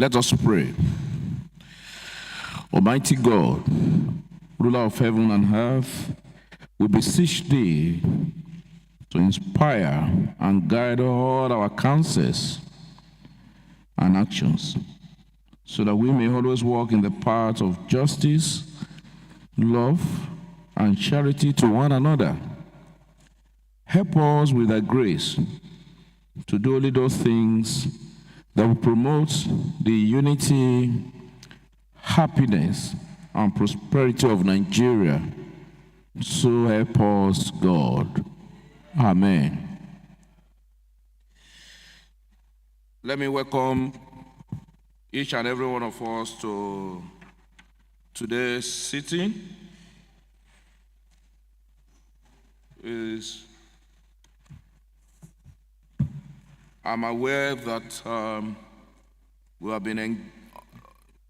Let us pray. Almighty God, ruler of heaven and earth, we beseech thee to inspire and guide all our counsels and actions, so that we may always walk in the path of justice, love, and charity to one another. Help us with thy grace to do only those things that will promote the unity, happiness, and prosperity of Nigeria. So help us, God. Amen. Let me welcome each and every one of us to today's sitting. I'm aware that we have been,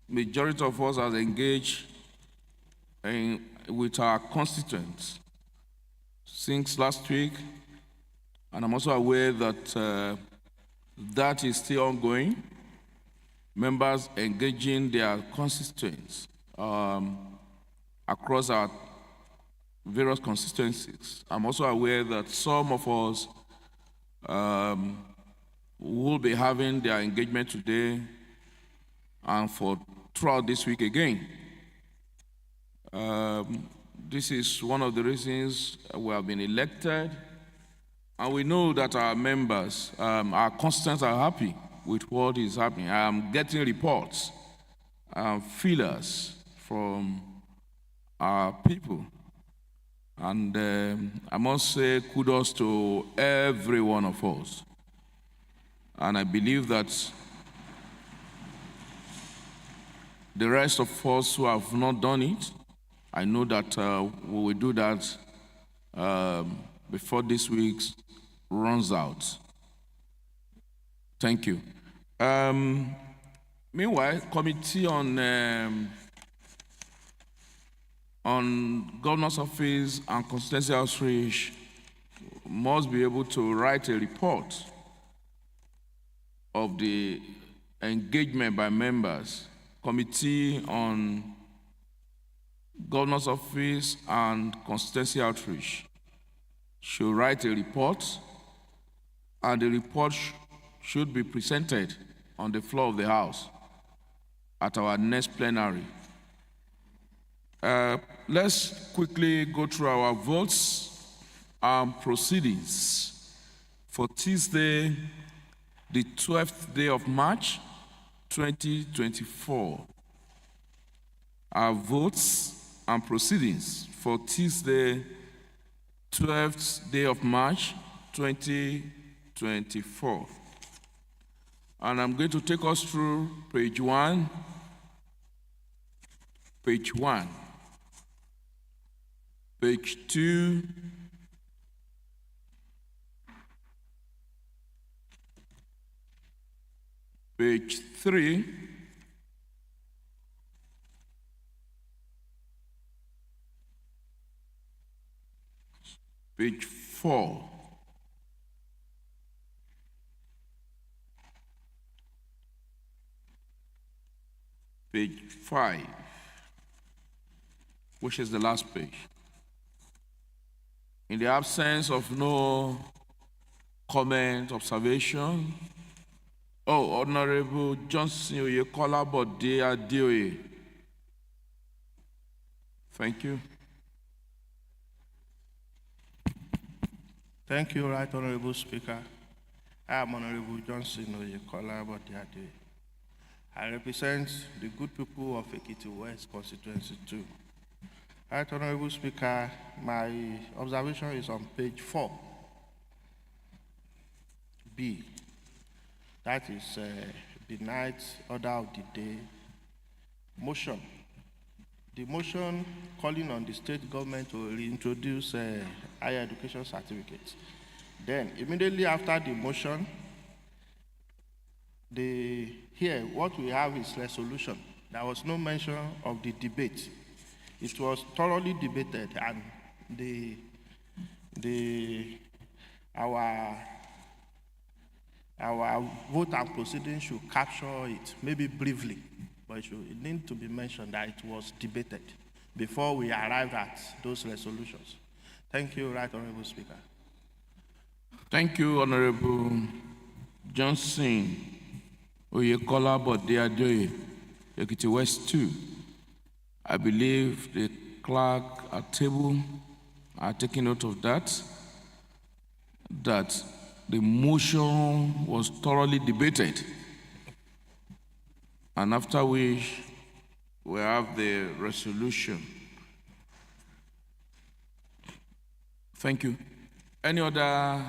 majority of us have engaged with our constituents since last week, and I'm also aware that that is still ongoing. Members engaging their constituents across our various constituencies. I'm also aware that some of us will be having their engagement today and throughout this week again. This is one of the reasons we have been elected, and we know that our members, our constituents are happy with what is happening. I am getting reports, feelers from our people, and I must say kudos to every one of us. And I believe that the rest of us who have not done it, I know that we will do that before this week runs out. Thank you. Meanwhile, committee on governor's office and constituency outreach must be able to write a report of the engagement by members. Committee on governor's office and constituency outreach should write a report, and the report should be presented on the floor of the House at our next plenary. Let's quickly go through our votes and proceedings for Tuesday, the 12th day of March, 2024. Our votes and proceedings for Tuesday, 12th day of March, 2024. And I'm going to take us through page 1, page 2, page 3, page 4, page 5, which is the last page. In the absence of no comment, observation, Honorable Johnson Oyekola Bode Adeoye. Thank you. Thank you, Right Honorable Speaker. I am Honorable Johnson Oyekola Bode Adeoye. I represent the good people of Ekiti West Constituency 2. Right Honorable Speaker, my observation is on page 4, B. That is the night order of the day motion. The motion calling on the state government to reintroduce higher education certificates. Then, immediately after the motion, here what we have is resolution. There was no mention of the debate. It was thoroughly debated, and our our vote and proceedings should capture it, maybe briefly, but it needs to be mentioned that it was debated before we arrived at those resolutions. Thank you, Right Honorable Speaker. Thank you, Honorable Johnson Oyekola Bode Ekiti West 2. I believe the clerk at table are taking note of that the motion was thoroughly debated, and after which we have the resolution. Thank you. Any other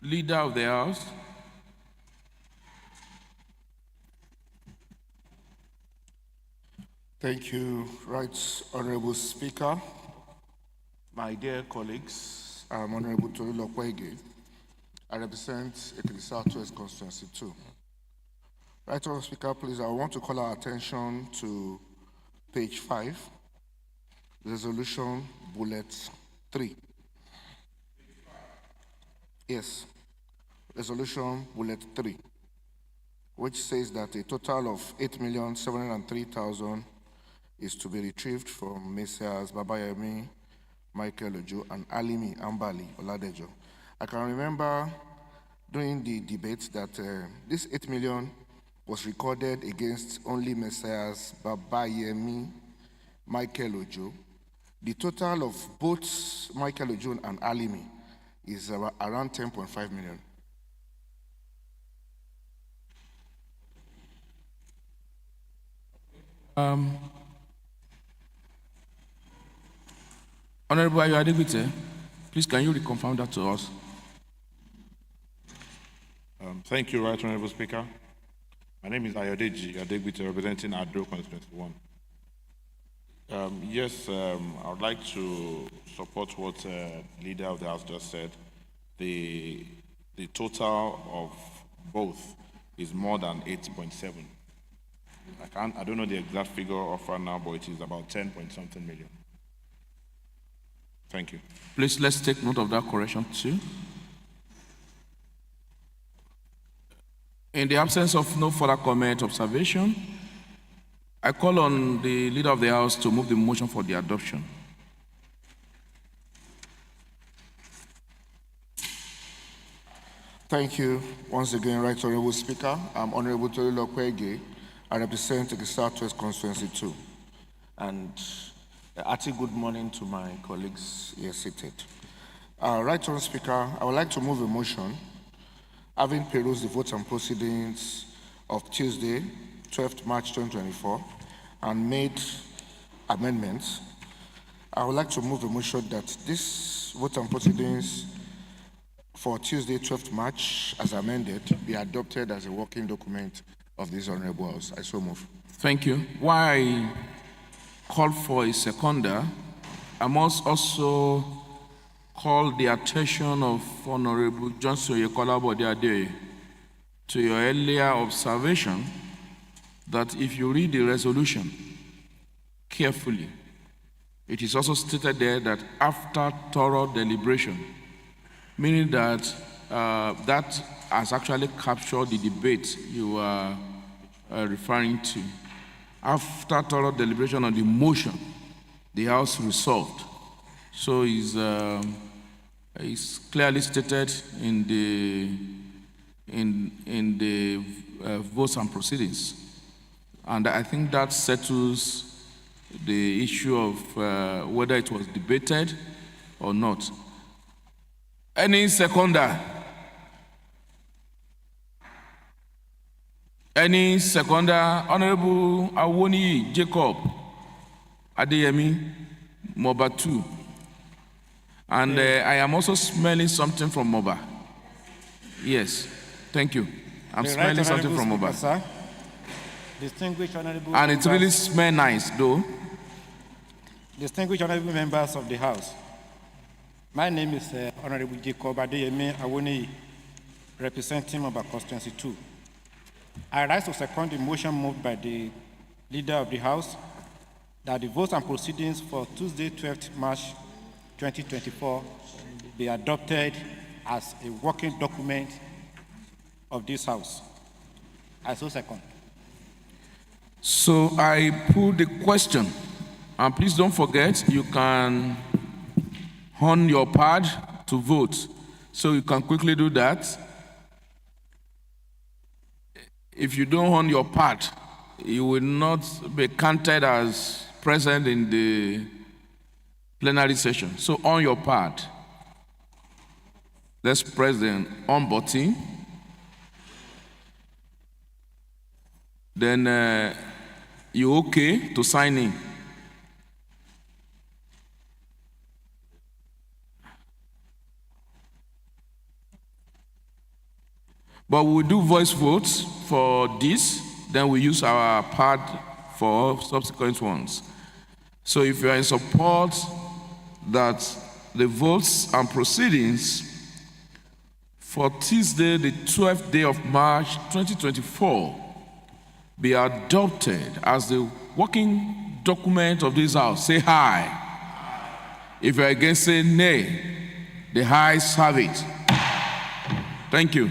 leader of the House? Thank you, Right Honorable Speaker. My dear colleagues, I'm Honorable Torilo Kwege. I represent Ekiti Southwest Constituency 2. Right Honorable Speaker, please, I want to call our attention to page 5, resolution bullet 3. Yes, resolution bullet 3, which says that a total of 8,703,000 is to be retrieved from Messrs. Babayemi, Michael Ojo, and Alimi Ambali Oladejo. I can remember during the debate that this 8 million was recorded against only Messrs. Babayemi, Michael Ojo. The total of both Michael Ojo and Alimi is around 10.5 million. Honorable Ayo, please can you reconfirm that to us? Thank you, Right Honorable Speaker. My name is Ayodeji Adegbite, representing Ado Constituency 1. Yes, I would like to support what the leader of the House just said. The total of both is more than 8.7. I don't know the exact figure offered now, but it is about 10-point-something million. Thank you. Please, let's take note of that correction too. In the absence of no further comment, observation, I call on the leader of the House to move the motion for the adoption. Thank you once again, Right Honorable Speaker. I'm Honorable Torilo Kwege. I represent the Southwest Constituency 2. And a hearty good morning to my colleagues here seated. Right Honorable Speaker, I would like to move a motion having perused the votes and proceedings of Tuesday, 12th March 2024, and made amendments. I would like to move a motion that this vote and proceedings for Tuesday, 12th March, as amended, be adopted as a working document of this Honorable House. I so move. Thank you. While I call for a seconder, I must also call the attention of Honorable Johnson Oyekola Bode to your earlier observation that if you read the resolution carefully, it is also stated there that after thorough deliberation, meaning that that has actually captured the debate you are referring to. After thorough deliberation on the motion, the House resolved. So it's clearly stated in the votes and proceedings, and I think that settles the issue of whether it was debated or not. Any seconder? Any seconder? Honorable Awoni Jacob Adeyemi, Moba 2. And I am also smelling something from Moba. Yes, thank you. I'm smelling something from Moba. Sir, distinguished honorable and it really smells nice, though. Distinguished honorable members of the House, my name is Honorable Jacob Adeyemi Awoni, representing Moba Constituency 2. I rise to second the motion moved by the leader of the House that the votes and proceedings for Tuesday, 12th March 2024 be adopted as a working document of this house. I so second. So I put the question, and please don't forget, you can on your pad to vote. So you can quickly do that. If you don't on your pad, you will not be counted as present in the plenary session. So on your pad, let's press the on button. Then you okay to sign in. But we'll do voice votes for this, then we use our pad for subsequent ones. So if you are in support that the votes and proceedings for Tuesday, the 12th day of March 2024, be adopted as the working document of this house, say aye. If you are against, say nay. The ayes have it. Thank you.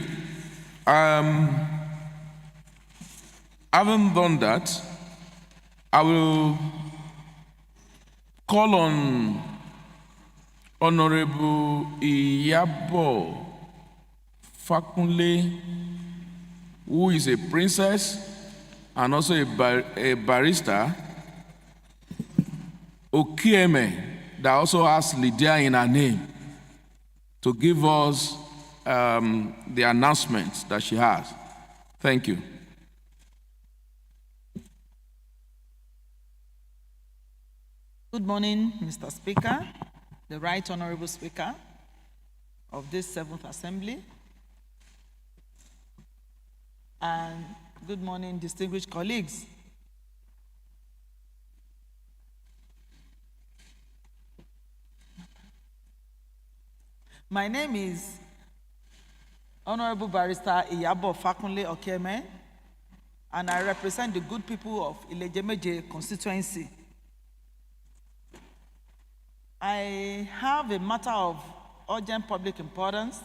Having done that, I will call on Honorable Iyabo Fakunle, who is a princess and also a barrister, Okieme, that also has Lydia in her name, to give us the announcements that she has. Thank you. Good morning, Mr. Speaker, the Right Honorable Speaker of this 7th Assembly. And good morning, distinguished colleagues. My name is Honorable Barrister Iyabo Fakunle Okeme, and I represent the good people of Ilejemeje constituency. I have a matter of urgent public importance.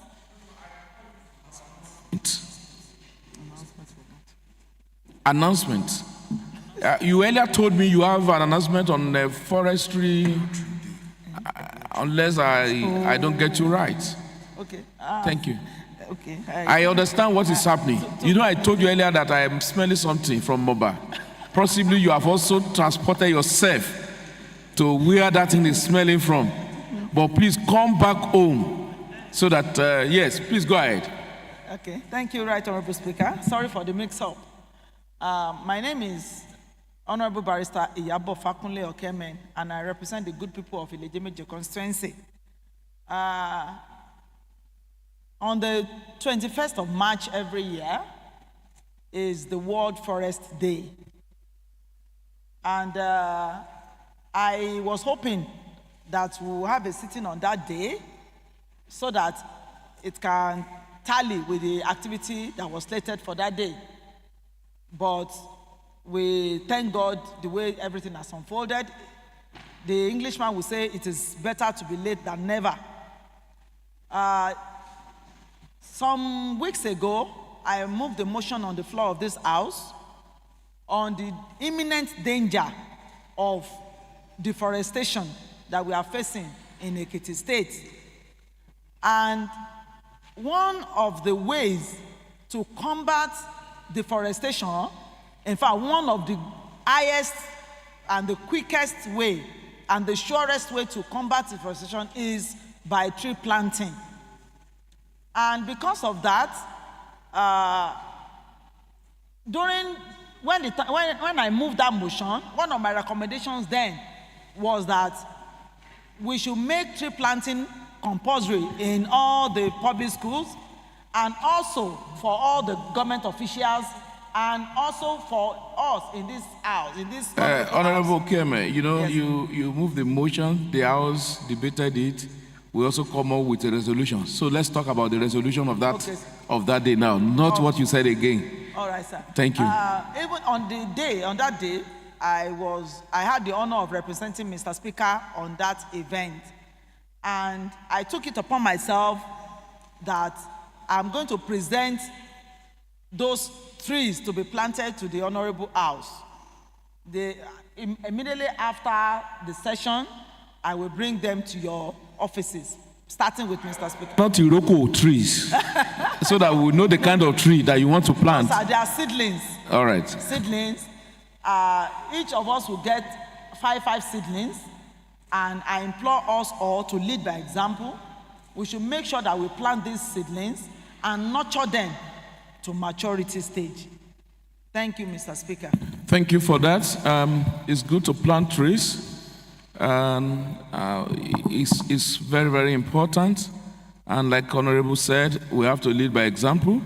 Announcement. You earlier told me you have an announcement on forestry, unless I don't get you right. Okay. Thank you. Okay. I understand what is happening. You know, I told you earlier that I am smelling something from Moba. Possibly you have also transported yourself to where that thing is smelling from. But please come back home so that, yes, please go ahead. Okay. Thank you, Right Honorable Speaker. Sorry for the mix-up. My name is Honorable Barrister Iyabo Fakunle Okeme, and I represent the good people of Ilejemeje constituency. On the 21st of March every year is the World Forest Day. And I was hoping that we'll have a sitting on that day so that it can tally with the activity that was slated for that day. But we thank God the way everything has unfolded. The Englishman will say it is better to be late than never. Some weeks ago, I moved a motion on the floor of this house on the imminent danger of deforestation that we are facing in Ekiti State. And one of the ways to combat deforestation, in fact, one of the highest and the quickest way and the surest way to combat deforestation is by tree planting. And because of that, when I moved that motion, one of my recommendations then was that we should make tree planting compulsory in all the public schools, and also for all the government officials, and also for us in this house, in this Honorable Keme, you know, Yes. you moved the motion, the House debated it. We also come up with a resolution. So let's talk about the resolution of that Okay. of that day now, not what you said again. All right, sir. Thank you. Even on that day, I had the honor of representing Mr. Speaker on that event. And I took it upon myself that I'm going to present those trees to be planted to the Honorable House. Immediately after the session, I will bring them to your offices, starting with Mr. Speaker. Not Iroko trees, so that we know the kind of tree that you want to plant. Sir, they are seedlings. All right. Seedlings. Each of us will get 5 seedlings, and I implore us all to lead by example. We should make sure that we plant these seedlings and nurture them to maturity stage. Thank you, Mr. Speaker. Thank you for that. It's good to plant trees. It's very, very important. And like Honorable said, we have to lead by example.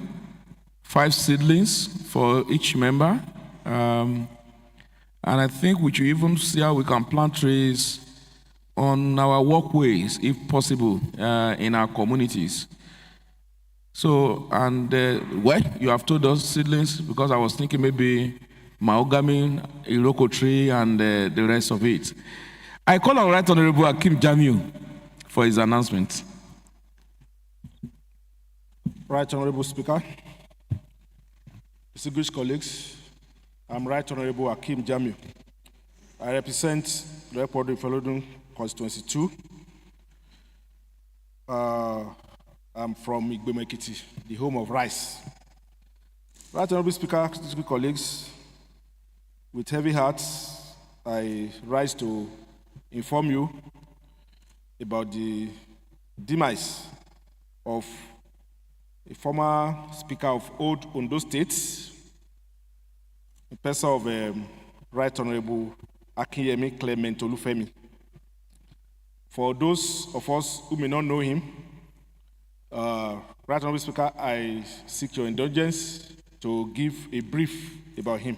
5 seedlings for each member. And I think we should even see how we can plant trees on our walkways, if possible, in our communities. So, and well, you have told us seedlings, because I was thinking maybe mahogany, Iroko tree, and the rest of it. I call on Right Honorable Akim Jamiu for his announcement. Right Honorable Speaker, distinguished colleagues, I'm Right Honorable Akim Jamiu. I represent the Rep Olodun Constituency 2. I'm from Igbemekiti, the home of rice. Right Honorable Speaker, distinguished colleagues, with heavy hearts, I rise to inform you about the demise of a former Speaker of Old Ondo State, the person of Right Honorable Akinyemi Clement Olufemi. For those of us who may not know him, Right Honorable Speaker, I seek your indulgence to give a brief about him.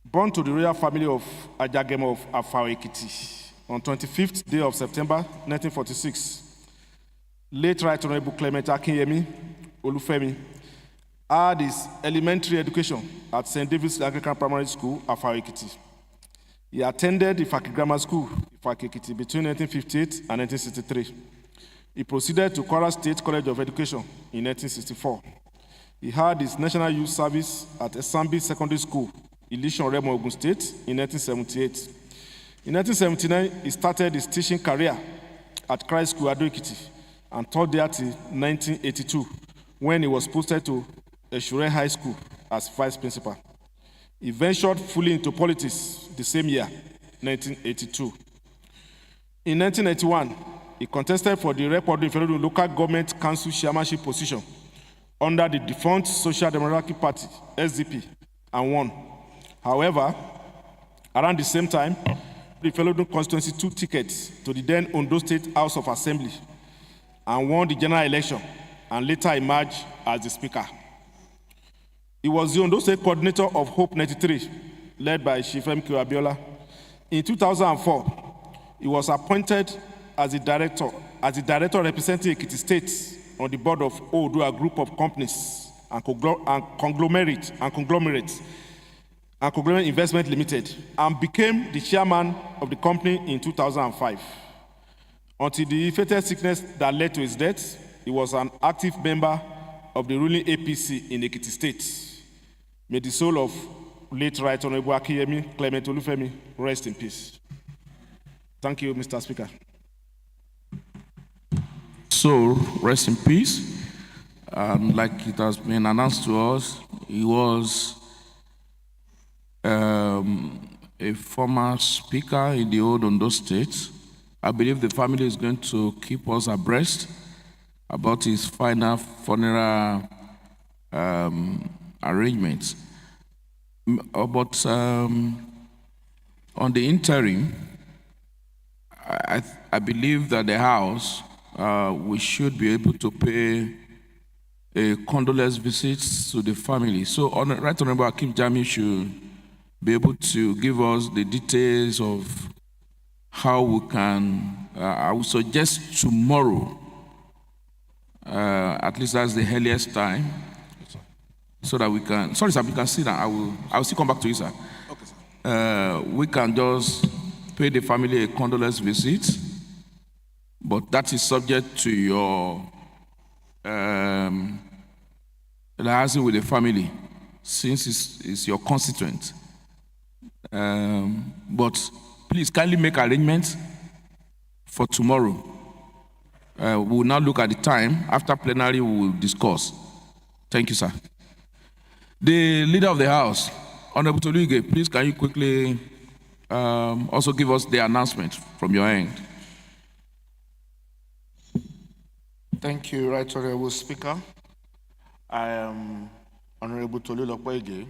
Born to the royal family of Ajagemo of Afao-Ekiti on 25th day of September 1946, late Right Honorable Clement Akinyemi Olufemi had his elementary education at St. David's Anglican Primary School, Afao-Ekiti. He attended the Ifaki Grammar School, Ifaki-Ekiti, between 1958 and 1963. He proceeded to Kwara State College of Education in 1964. He had his National Youth Service at Esambi Secondary School, Ileshan Remo, Ogun State, in 1978. In 1979, he started his teaching career at Christ School, Ado-Ekiti, and taught there till 1982, when he was posted to Eshure High School as vice principal. He ventured fully into politics the same year, 1982. In 1981, he contested for the Rep Olodun Local Government Council chairmanship position under the defunct Social Democratic Party, SDP, and won. However, around the same time, the Olodun constituency took tickets to the then Ondo State House of Assembly and won the general election, and later emerged as the Speaker. He was the Ondo State coordinator of Hope 93, led by Chief M.K. Abiola. In 2004, he was appointed as the director representing Ekiti State on the board of Odua Group of Companies and Conglomerate Investment Limited, and became the chairman of the company in 2005. Until the fatal sickness that led to his death, he was an active member of the ruling APC in Ekiti State. May the soul of late Right Honorable Akinyemi Clement Olufemi rest in peace. Thank you, Mr. Speaker. So, rest in peace. Like it has been announced to us, he was a former speaker in the old Ondo State. I believe the family is going to keep us abreast about his final funeral arrangements. But on the interim, I believe that the House, we should be able to pay a condolence visit to the family. So, Right Honorable Akim Jamiu should be able to give us the details of how we can, I would suggest tomorrow, at least that's the earliest time, so that we can, sorry sir, you can sit down, I will still come back to you, sir. Okay, sir. We can just pay the family a condolence visit, but that is subject to your liaising with the family, since it's your constituent. But please kindly make arrangements for tomorrow. We will now look at the time. After plenary, we will discuss. Thank you, sir. The leader of the House, Honorable Toluige, please can you quickly also give us the announcement from your end? Thank you, Right Honorable Speaker. I am Honorable Tolu Lokweige.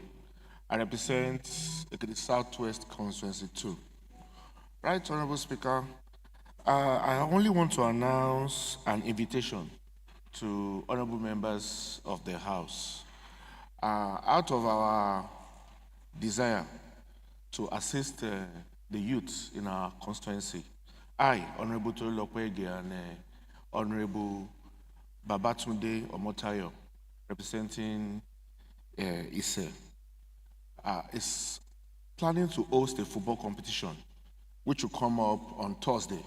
I represent the Southwest Constituency 2. Right Honorable Speaker, I only want to announce an invitation to honorable members of the House. Out of our desire to assist the youth in our constituency, I, Honorable Tolu Lokweige, and Honorable Babatunde Omotayo, representing ISE, is planning to host a football competition which will come up on Thursday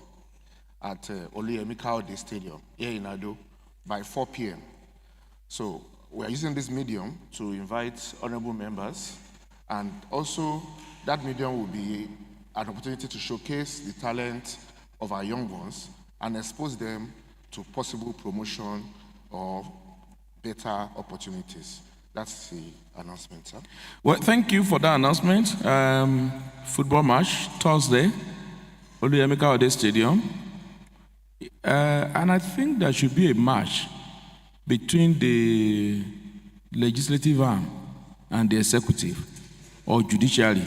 at Oluyemi Kaode Stadium here in Ado by 4 p.m. So we are using this medium to invite honorable members, and also that medium will be an opportunity to showcase the talent of our young ones and expose them to possible promotion or better opportunities. That's the announcement, sir. Well, thank you for that announcement. Football match, Thursday, Oluyemi Kaode Stadium. And I think there should be a match between the legislative arm and the executive or judiciary.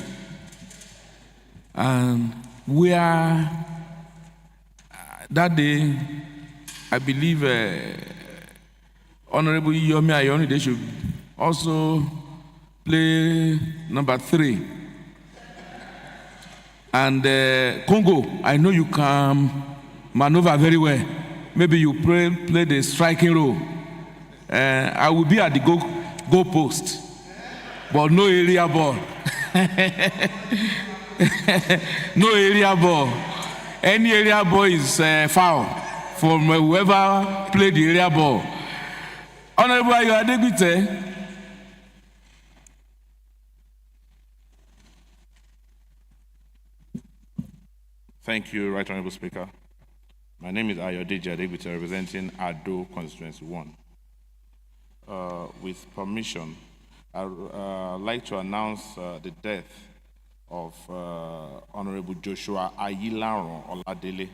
And we are, that day, I believe Honorable Yomi Ayoni, they should also play number 3. And Congo, I know you can maneuver very well. Maybe you play the striking role. I will be at the goal post, but no area ball. No area ball. Any area ball is foul from whoever played the area ball. Honorable Ayo Adegbite. Thank you, Right Honorable Speaker. My name is Ayodeji Adegbite, representing Ado Constituency 1. With permission, I'd like to announce the death of Honorable Joshua Ayilaron Oladele.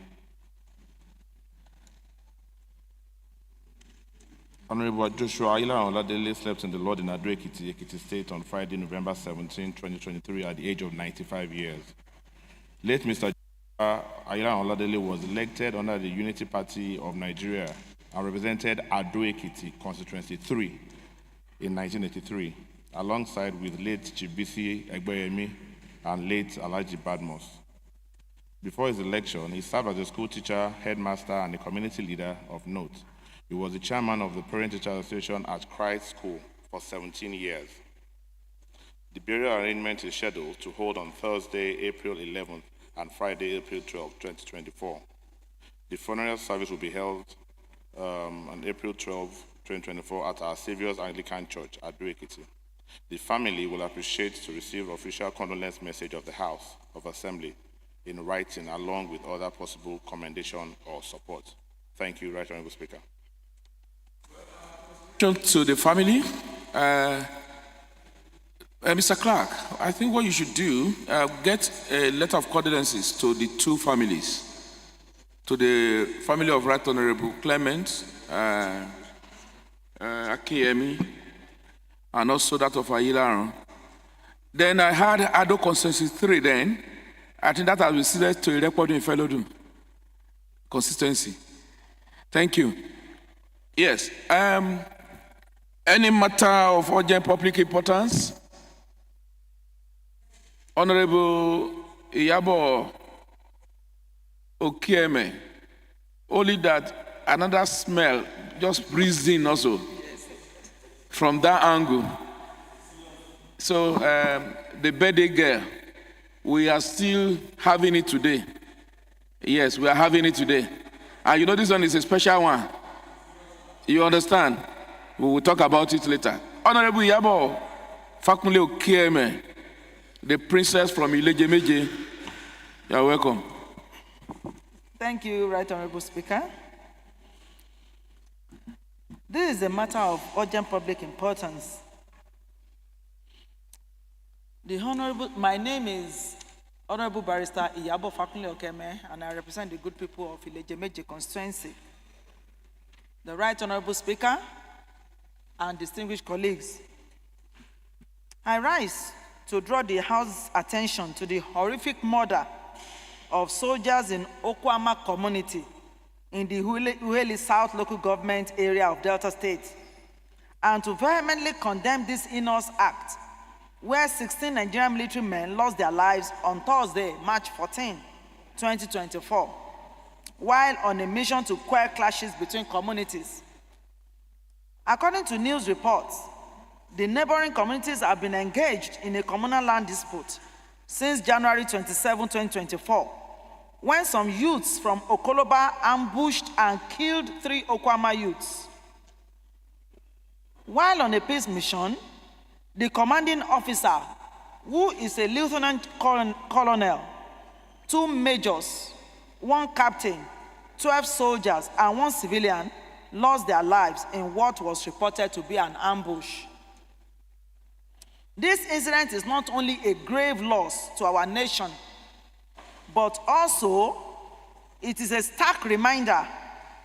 Honorable Joshua Ayilaron Oladele slept in the Lord in Ado Ekiti, Ekiti State on Friday, November 17, 2023, at the age of 95 years. Late Mr. Ayilaron Oladele was elected under the Unity Party of Nigeria and represented Ado Ekiti Constituency 3 in 1983, alongside with late Chibisi Egbeyemi and late Alhaji Badmus. Before his election, he served as a school teacher, headmaster, and a community leader of note. He was the chairman of the Parent-Teacher Association at Christ School for 17 years. The burial arrangement is scheduled to hold on Thursday, April 11th and Friday, April 12, 2024. The funeral service will be held on April 12, 2024 at Our Saviour's Anglican Church at Ado Ekiti. The family will appreciate to receive official condolence message of the House of Assembly in writing, along with other possible commendation or support. Thank you, Right Honorable Speaker. To the family, Mr. Clark, I think what you should do, get a letter of condolences to the two families, to the family of Right Honorable Clement Akiyemi, and also that of Ayilaron. Then I had Ado Constituency 3 then. I think that has been seated to a record in Felodun constituency. Thank you. Yes. Any matter of urgent public importance? Honorable Iyabo Okieme, only that another smell just breathes in also from that angle. So the birthday girl, we are still having it today. Yes, we are having it today. And you know this one is a special one. You understand? We will talk about it later. Honorable Yabo Fakunle Okieme, the princess from Ilejemeje. You are welcome. Thank you, Right Honorable Speaker. This is a matter of urgent public importance. My name is Honorable Barrister Iyabo Fakunle Okeme, and I represent the good people of Ilejemeje constituency. The Right Honorable Speaker and distinguished colleagues, I rise to draw the House's attention to the horrific murder of soldiers in Okwama community in the Ueli South local government area of Delta State, and to vehemently condemn this heinous act where 16 Nigerian military men lost their lives on Thursday, March 14, 2024, while on a mission to quell clashes between communities. According to news reports, the neighboring communities have been engaged in a communal land dispute since January 27, 2024, when some youths from Okoloba ambushed and killed 3 Okwama youths. While on a peace mission, the commanding officer, who is a lieutenant colonel, 2 majors, 1 captain, 12 soldiers, and 1 civilian, lost their lives in what was reported to be an ambush. This incident is not only a grave loss to our nation, but also it is a stark reminder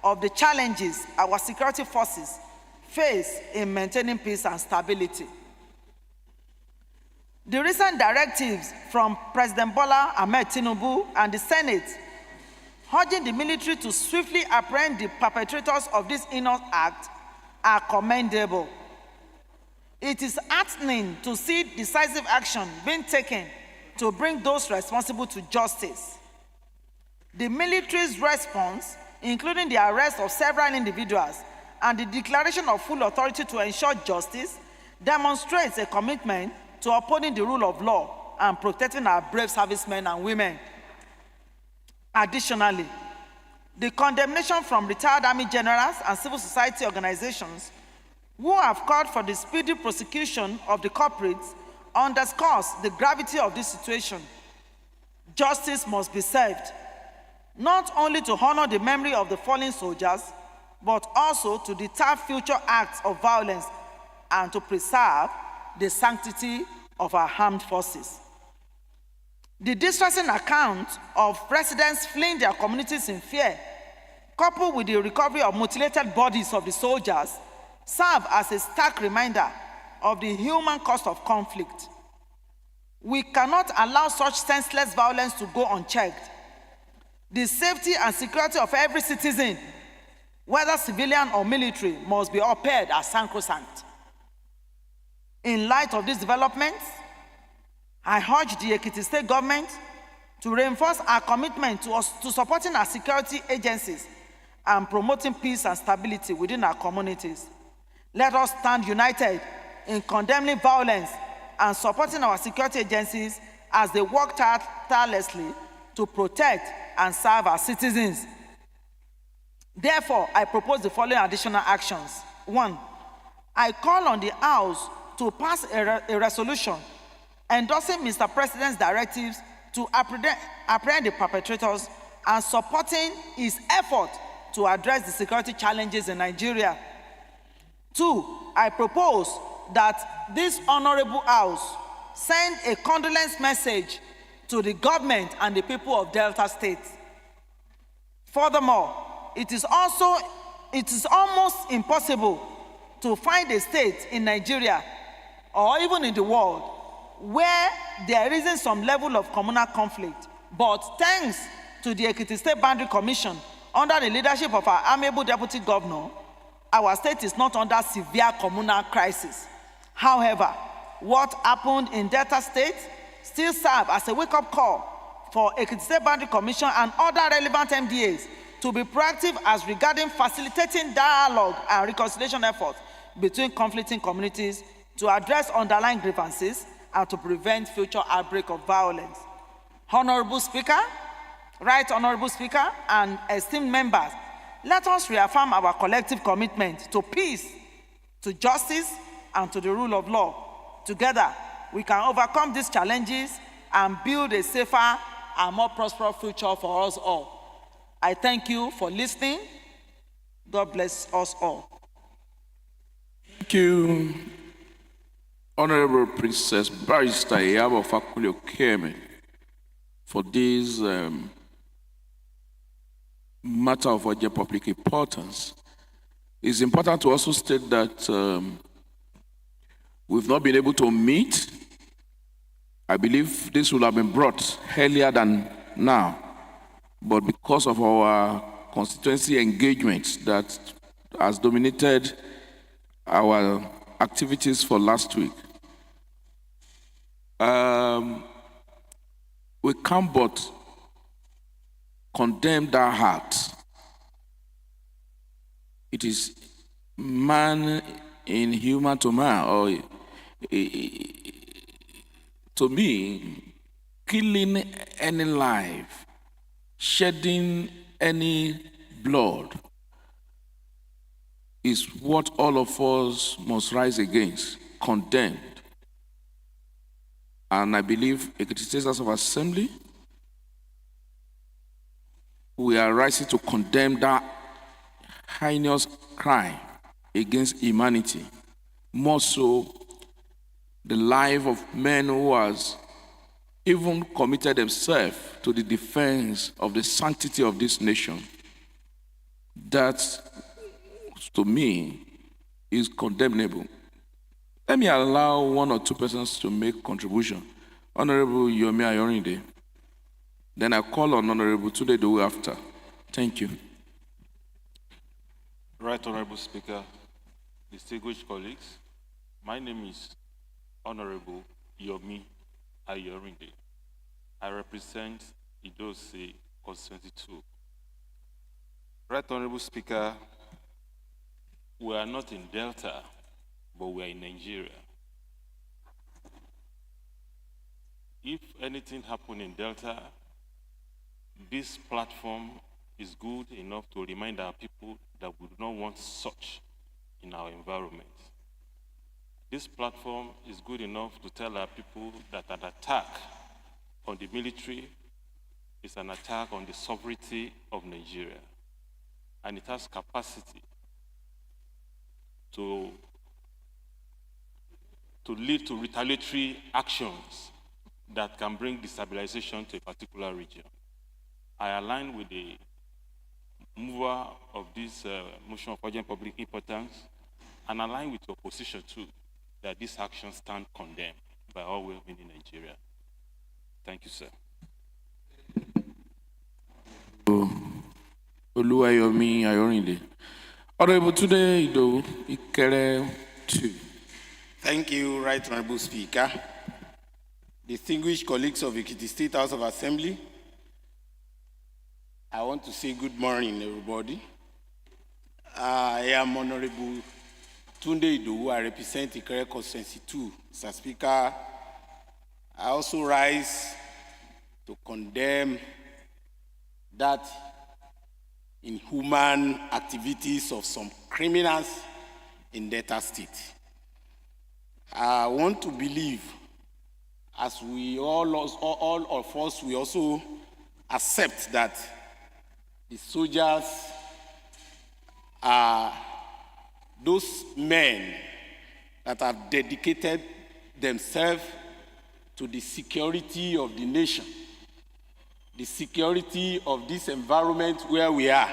of the challenges our security forces face in maintaining peace and stability. The recent directives from President Bola Ahmed Tinubu and the Senate urging the military to swiftly apprehend the perpetrators of this heinous act are commendable. It is heartening to see decisive action being taken to bring those responsible to justice. The military's response, including the arrest of several individuals and the declaration of full authority to ensure justice, demonstrates a commitment to upholding the rule of law and protecting our brave servicemen and women. Additionally, the condemnation from retired army generals and civil society organizations who have called for the speedy prosecution of the culprits underscores the gravity of this situation. Justice must be served, not only to honor the memory of the fallen soldiers, but also to deter future acts of violence and to preserve the sanctity of our armed forces. The distressing account of residents fleeing their communities in fear, coupled with the recovery of mutilated bodies of the soldiers, serve as a stark reminder of the human cost of conflict. We cannot allow such senseless violence to go unchecked. The safety and security of every citizen, whether civilian or military, must be upheld as sacrosanct. In light of these developments, I urge the Ekiti State government to reinforce our commitment to supporting our security agencies and promoting peace and stability within our communities. Let us stand united in condemning violence and supporting our security agencies as they work tirelessly to protect and serve our citizens. Therefore, I propose the following additional actions. 1, I call on the House to pass a resolution endorsing Mr. President's directives to apprehend the perpetrators and supporting his effort to address the security challenges in Nigeria. 2, I propose that this honorable House send a condolence message to the government and the people of Delta State. Furthermore, it is almost impossible to find a state in Nigeria or even in the world where there isn't some level of communal conflict. But thanks to the Ekiti State Boundary Commission, under the leadership of our amiable Deputy Governor, our state is not under severe communal crisis. However, what happened in Delta State still serves as a wake-up call for Ekiti State Boundary Commission and other relevant MDAs to be proactive as regarding facilitating dialogue and reconciliation efforts between conflicting communities to address underlying grievances and to prevent future outbreak of violence. Honorable Speaker, Right Honorable Speaker, and esteemed members, let us reaffirm our collective commitment to peace, to justice, and to the rule of law. Together, we can overcome these challenges and build a safer and more prosperous future for us all. I thank you for listening. God bless us all. Thank you, Honorable Princess Barrister Iyabo Fakunle Okeme, for this matter of urgent public importance. It's important to also state that we've not been able to meet. I believe this would have been brought earlier than now, but because of our constituency engagement that has dominated our activities for last week, we can't but condemn that act. It is man inhuman to man, or to me, killing any life, shedding any blood is what all of us must rise against, condemned. And I believe Ekiti State House of Assembly, we are rising to condemn that heinous crime against humanity, more so the life of men who has even committed themselves to the defense of the sanctity of this nation. That, to me, is condemnable. Let me allow one or two persons to make contribution. Honorable Yomi Ayorinde. Then I call on Honorable Tunde Dowu after. Thank you. Right Honorable Speaker, distinguished colleagues, my name is Honorable Yomi Ayorinde. I represent Idose Constituency 2. Right Honorable Speaker, we are not in Delta, but we are in Nigeria. If anything happened in Delta, this platform is good enough to remind our people that we do not want such in our environment. This platform is good enough to tell our people that an attack on the military is an attack on the sovereignty of Nigeria, and it has capacity to lead to retaliatory actions that can bring destabilization to a particular region. I align with the mover of this motion of urgent public importance, and align with the opposition too, that these actions stand condemned by all women in Nigeria. Thank you, sir. Oluwayomi Ayorinde. Honorable Tunde Dowu Ikere 2. Thank you, Right Honorable Speaker. Distinguished colleagues of Ekiti State House of Assembly, I want to say good morning, everybody. I am Honorable Tunde Dowu. I represent Ikere Constituency 2. Mr. Speaker, I also rise to condemn that inhuman activities of some criminals in Delta State. I want to believe, as we all of us, we also accept that the soldiers are those men that have dedicated themselves to the security of the nation, the security of this environment where we are.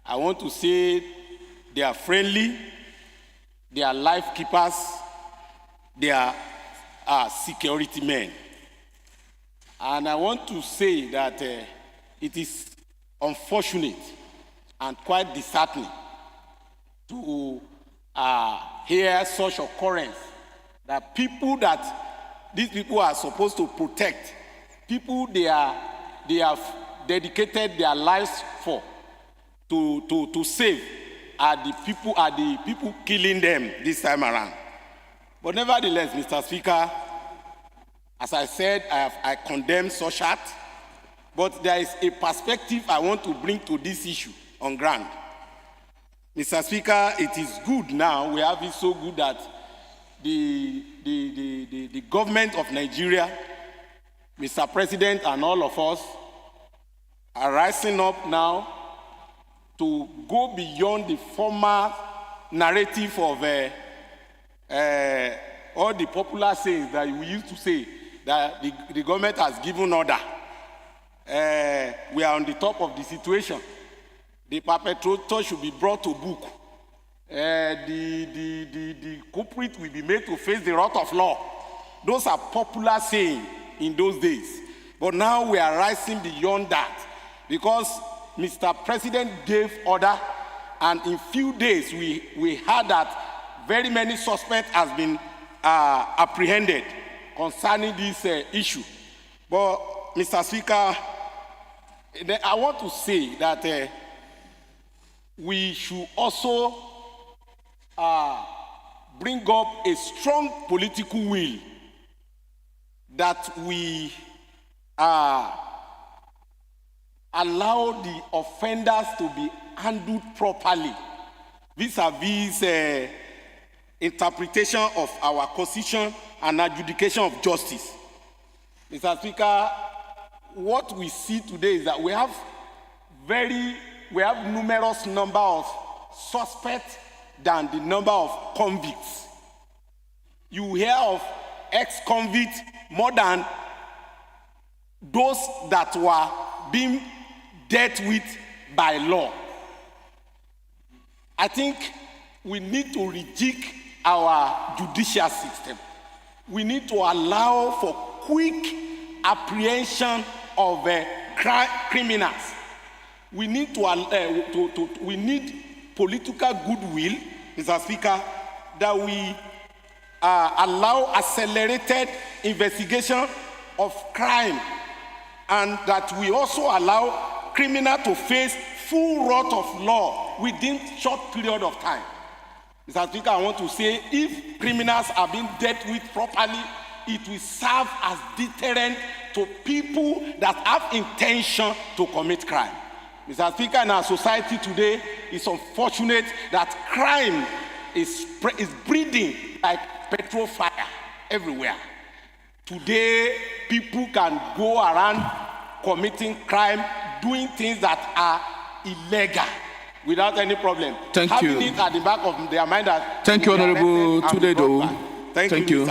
I want to say they are friendly, they are life keepers, they are security men. And I want to say that it is unfortunate and quite disheartening to hear such occurrence, that people that these people are supposed to protect, people they have dedicated their lives for, to save, are the people killing them this time around. But nevertheless, Mr. Speaker, as I said, I condemn such act, but there is a perspective I want to bring to this issue on ground. Mr. Speaker, it is good now, we have it so good that the government of Nigeria, Mr. President, and all of us are rising up now to go beyond the former narrative of all the popular sayings that we used to say, that the government has given order. We are on the top of the situation. The perpetrator should be brought to book. The culprit will be made to face the wrath of law. Those are popular sayings in those days. But now we are rising beyond that, because Mr. President gave order, and in few days we heard that very many suspects has been apprehended concerning this issue. But Mr. Speaker, I want to say that we should also bring up a strong political will that we allow the offenders to be handled properly vis-a-vis interpretation of our constitution and adjudication of justice. Mr. Speaker, what we see today is that we have numerous number of suspects than the number of convicts. You hear of ex-convicts more than those that were being dealt with by law. I think we need to rejig our judicial system. We need to allow for quick apprehension of criminals. We need we need political goodwill, Mr. Speaker, that we allow accelerated investigation of crime, and that we also allow criminals to face full wrath of law within short period of time. Mr. Speaker, I want to say, if criminals are being dealt with properly, it will serve as deterrent to people that have intention to commit crime. Mr. Speaker, in our society today, it's unfortunate that crime is breeding like petrol fire everywhere. Today, people can go around committing crime, doing things that are illegal without any problem. Thank Having you. it at the back of their mind that... Thank you, Honorable Tudedo. Thank you.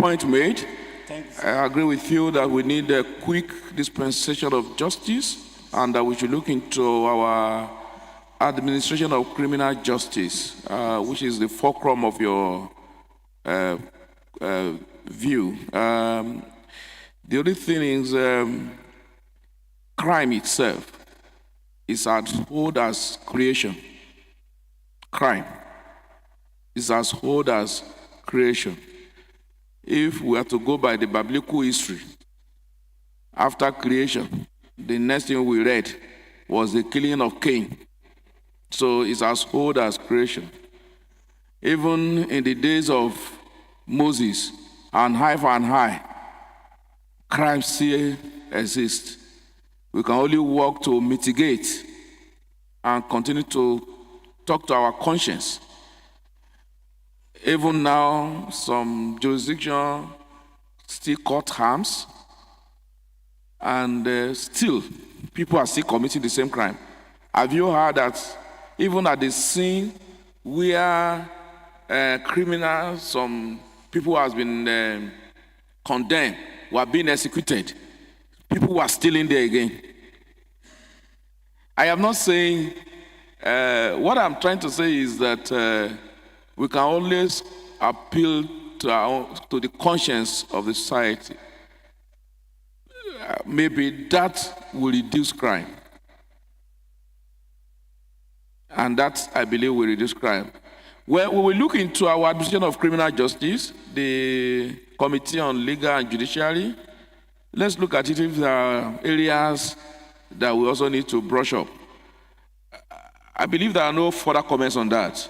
Point made. Thanks. I agree with you that we need a quick dispensation of justice, and that we should look into our administration of criminal justice, which is the fulcrum of your view. The only thing is crime itself is as old as creation. Crime is as old as creation. If we are to go by the biblical history, after creation, the next thing we read was the killing of Cain. So it's as old as creation. Even in the days of Moses and high, crime still exists. We can only work to mitigate and continue to talk to our conscience. Even now, some jurisdictions still cut harms, and still, people are still committing the same crime. Have you heard that even at the scene where criminals, some people has been condemned, were being executed, people were still in there again? I am not saying, what I'm trying to say is that we can always appeal to the conscience of the society. Maybe that will reduce crime. And that, I believe, will reduce crime. Well, we will look into our administration of criminal justice, the Committee on Legal and Judiciary. Let's look at it if there are areas that we also need to brush up. I believe there are no further comments on that.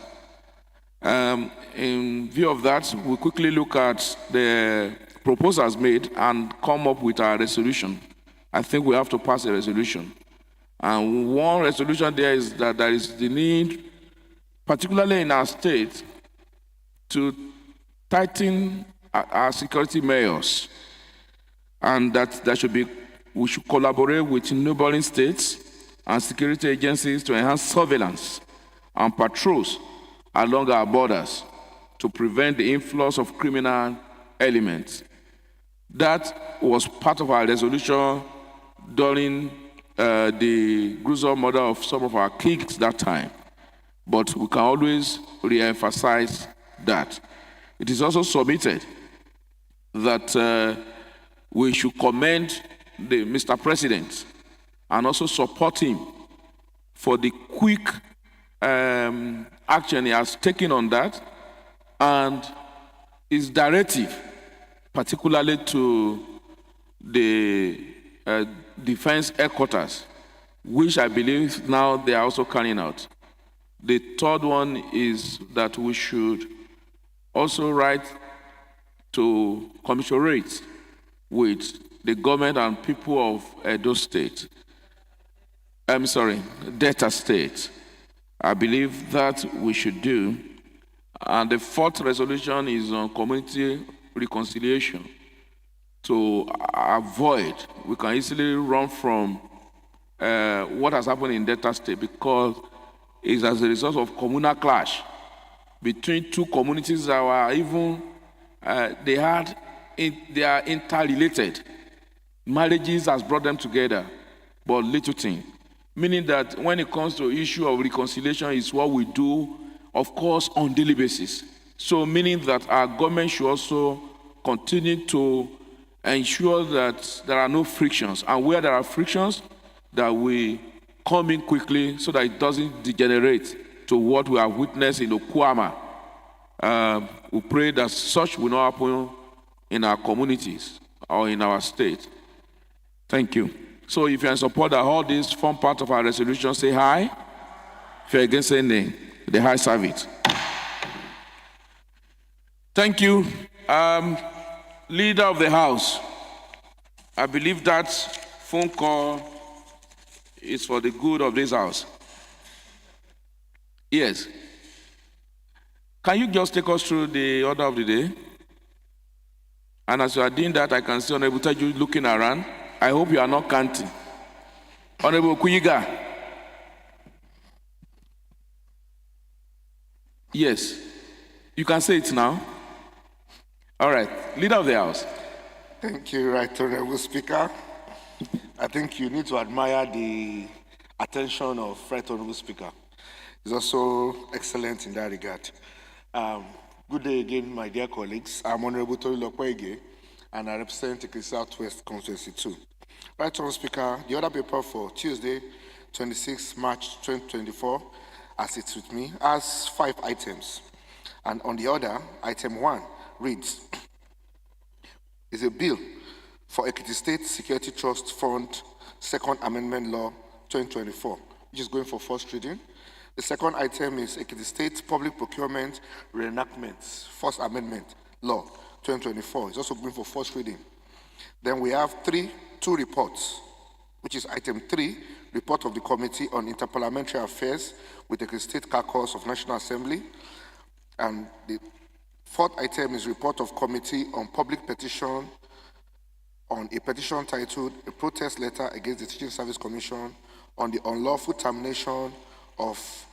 In view of that, we'll quickly look at the proposals made and come up with our resolution. I think we have to pass a resolution. And one resolution there is that there is the need, particularly in our state, to tighten our security measures, and that we should collaborate with neighboring states and security agencies to enhance surveillance and patrols along our borders to prevent the influx of criminal elements. That was part of our resolution during the gruesome murder of some of our kids that time. But we can always re-emphasize that. It is also submitted that we should commend Mr. President and also support him for the quick action he has taken on that, and his directive, particularly to the defense headquarters, which I believe now they are also carrying out. The third one is that we should also write to commiserate with the government and people of Edo State. Delta State. I believe that we should do. And the fourth resolution is on community reconciliation. To avoid, we can easily run from what has happened in Delta State, because it's as a result of communal clash between two communities that were even, they are interrelated. Marriages has brought them together, but little thing. Meaning that when it comes to issue of reconciliation, is what we do, of course, on daily basis. So meaning that our government should also continue to ensure that there are no frictions, and where there are frictions, that we come in quickly so that it doesn't degenerate to what we have witnessed in Okuama. We pray that such will not happen in our communities or in our state. Thank you. So if you're in support that all these form part of our resolution, say aye. If you're against, say nay. The ayes have it. Thank you. Leader of the House, I believe that phone call is for the good of this House. Yes. Can you just take us through the order of the day? And as you are doing that, I can see Honorable Taju looking around. I hope you are not counting. Honorable Kuyiga. Yes. You can say it now. All right. Leader of the House. Thank you, Right Honorable Speaker. I think you need to admire the attention of Right Honorable Speaker. He's also excellent in that regard. Good day again, my dear colleagues. I'm Honorable Tori Lokwege, and I represent the Southwest Constituency 2. Right Honorable Speaker, the order paper for Tuesday, 26 March 2024, as it's with me, has 5 items. And on the order, item 1 reads, is a bill for Ekiti State Security Trust Fund Second Amendment Law 2024, which is going for first reading. The second item is Ekiti State Public Procurement Reenactment First Amendment Law 2024. It's also going for first reading. Then we have two reports, which is item 3, report of the Committee on Interparliamentary Affairs with the State Caucus of National Assembly. And the fourth item is report of Committee on Public Petition on a petition titled A Protest Letter Against the Teaching Service Commission on the unlawful termination of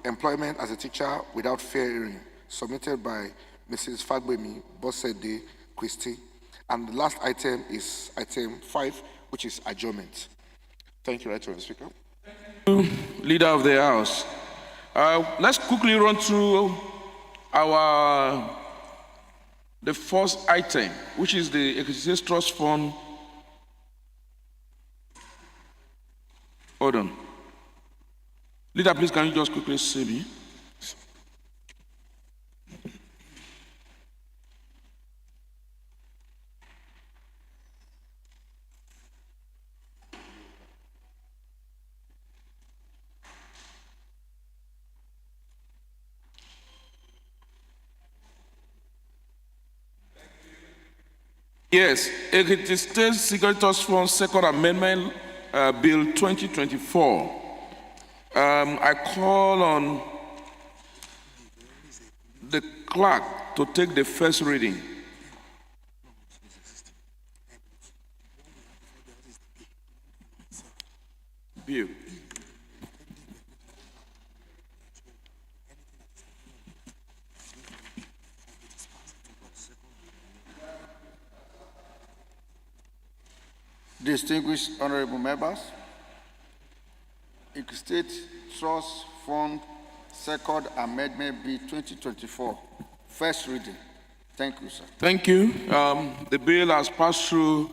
employment as a teacher without fair hearing, submitted by Mrs. Fagbemi Bosede Christie. And the last item is item 5, which is adjournment. Thank you, Right Honorable Speaker. Thank you, Leader of the House. Let's quickly run through the first item, which is the Ekiti State Trust Fund. Hold on. Leader, please, can you just quickly say me? Yes, Ekiti State Security Trust Fund Second Amendment Bill 2024. I call on the clerk to take the first reading. Bill. Distinguished honorable members, State Trust Fund Second Amendment Bill 2024, first reading. Thank you, sir. Thank you. The bill has passed through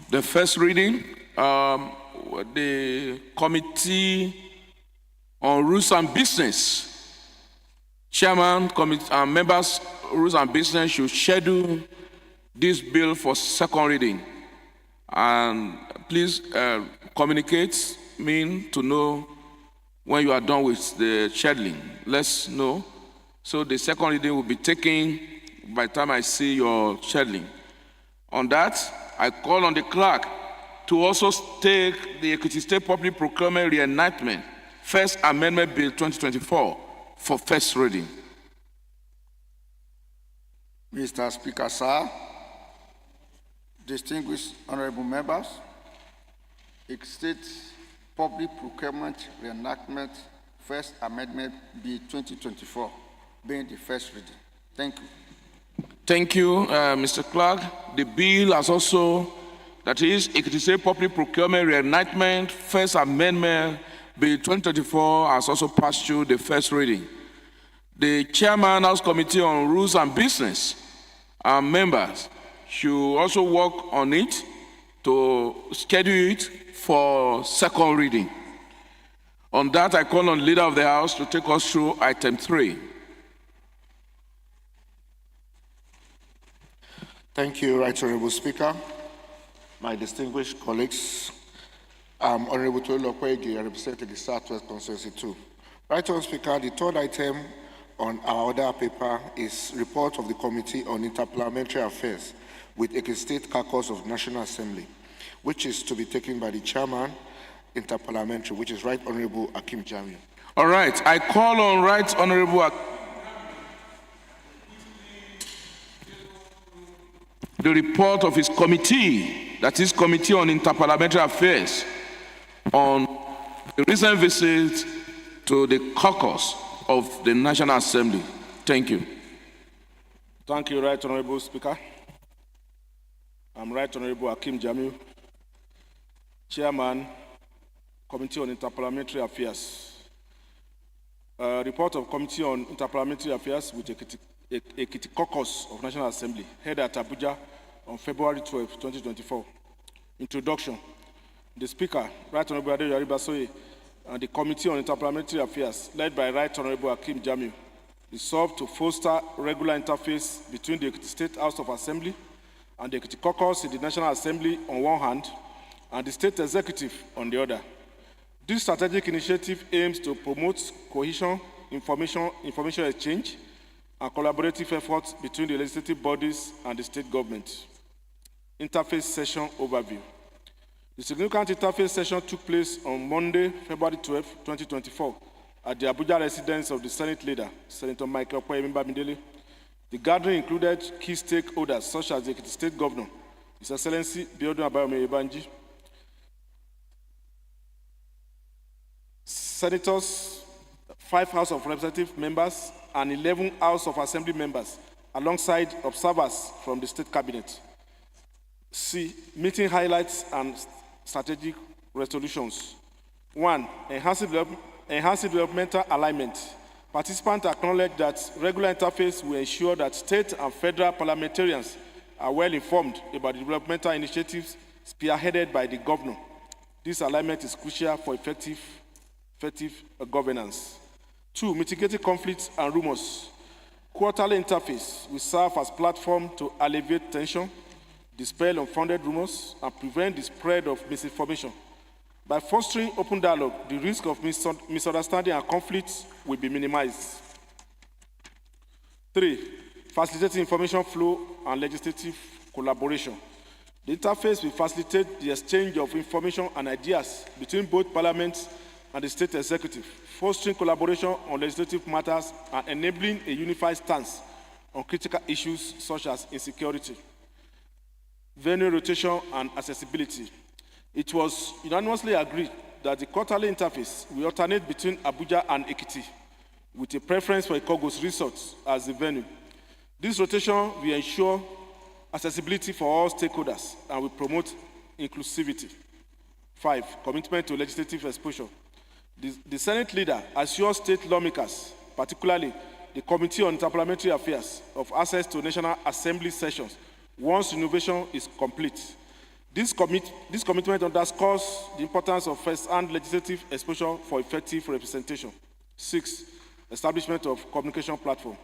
the first reading. The Committee on Rules and Business, Chairman, committee, and members, Rules and Business should schedule this bill for second reading. And please communicate me to know when you are done with the scheduling. Let's know. So the second reading will be taken by the time I see your scheduling. On that, I call on the clerk to also take the Ekiti State Public Procurement Reenactment, First Amendment Bill 2024 for first reading. Mr. Speaker, sir, distinguished honorable members, State Public Procurement Reenactment, First Amendment Bill 2024, being the first reading. Thank you. Thank you, Mr. Clerk. The bill has also, that is, Ekiti State Public Procurement Reenactment, First Amendment Bill 2024 has also passed through the first reading. The Chairman House Committee on Rules and Business and members should also work on it to schedule it for second reading. On that, I call on the Leader of the House to take us through item 3. Thank you, Right Honorable Speaker. My distinguished colleagues, I'm Honorable Tolu Okwege, I represent the Southwest Constituency 2. Right Honorable Speaker, the third item on our order paper is report of the Committee on Interparliamentary Affairs with Ekiti State Caucus of National Assembly, which is to be taken by the Chairman, Interparliamentary, which is Right Honorable Akim Jamiu. All right, I call on Right Honorable the report of his committee, that is Committee on Interparliamentary Affairs, on the recent visit to the caucus of the National Assembly. Thank you. Thank you, Right Honorable Speaker. I'm Right Honorable Akim Jamiu, Chairman, Committee on Interparliamentary Affairs. Report of Committee on Interparliamentary Affairs with Ekiti Caucus of National Assembly, held at Abuja on February 12, 2024. Introduction. The Speaker, Right Honorable Adejoye Aribasoye, and the Committee on Interparliamentary Affairs, led by Right Honorable Akim Jamiu, resolved to foster regular interface between the Ekiti State House of Assembly and the Ekiti Caucus in the National Assembly on one hand, and the State Executive on the other. This strategic initiative aims to promote cohesion, information exchange, and collaborative efforts between the legislative bodies and the state government. Interface session overview. The significant interface session took place on Monday, February 12, 2024, at the Abuja residence of the Senate leader, Senator Michael Okoyemi Bamidele. The gathering included key stakeholders such as the Ekiti State Governor, His Excellency Biodun Abayomi Ebanji, senators, 5 House of Representative members, and 11 House of Assembly members, alongside observers from the State Cabinet. C. Meeting highlights and strategic resolutions. 1. Enhancing developmental alignment. Participants acknowledge that regular interface will ensure that state and federal parliamentarians are well informed about the developmental initiatives spearheaded by the governor. This alignment is crucial for effective governance. 2. Mitigating conflicts and rumors. Quarterly interface will serve as platform to alleviate tension, dispel unfounded rumors, and prevent the spread of misinformation. By fostering open dialogue, the risk of misunderstanding and conflicts will be minimized. 3. Facilitating information flow and legislative collaboration. The interface will facilitate the exchange of information and ideas between both parliaments and the state executive, fostering collaboration on legislative matters and enabling a unified stance on critical issues such as insecurity, venue rotation, and accessibility. It was unanimously agreed that the quarterly interface will alternate between Abuja and Ekiti, with a preference for Ikogos Resort as the venue. This rotation will ensure accessibility for all stakeholders and will promote inclusivity. 5, commitment to legislative exposure. The Senate leader assures state lawmakers, particularly the Committee on Parliamentary Affairs, of access to National Assembly sessions once renovation is complete. This commitment underscores the importance of first-hand legislative exposure for effective representation. 6, establishment of communication platform.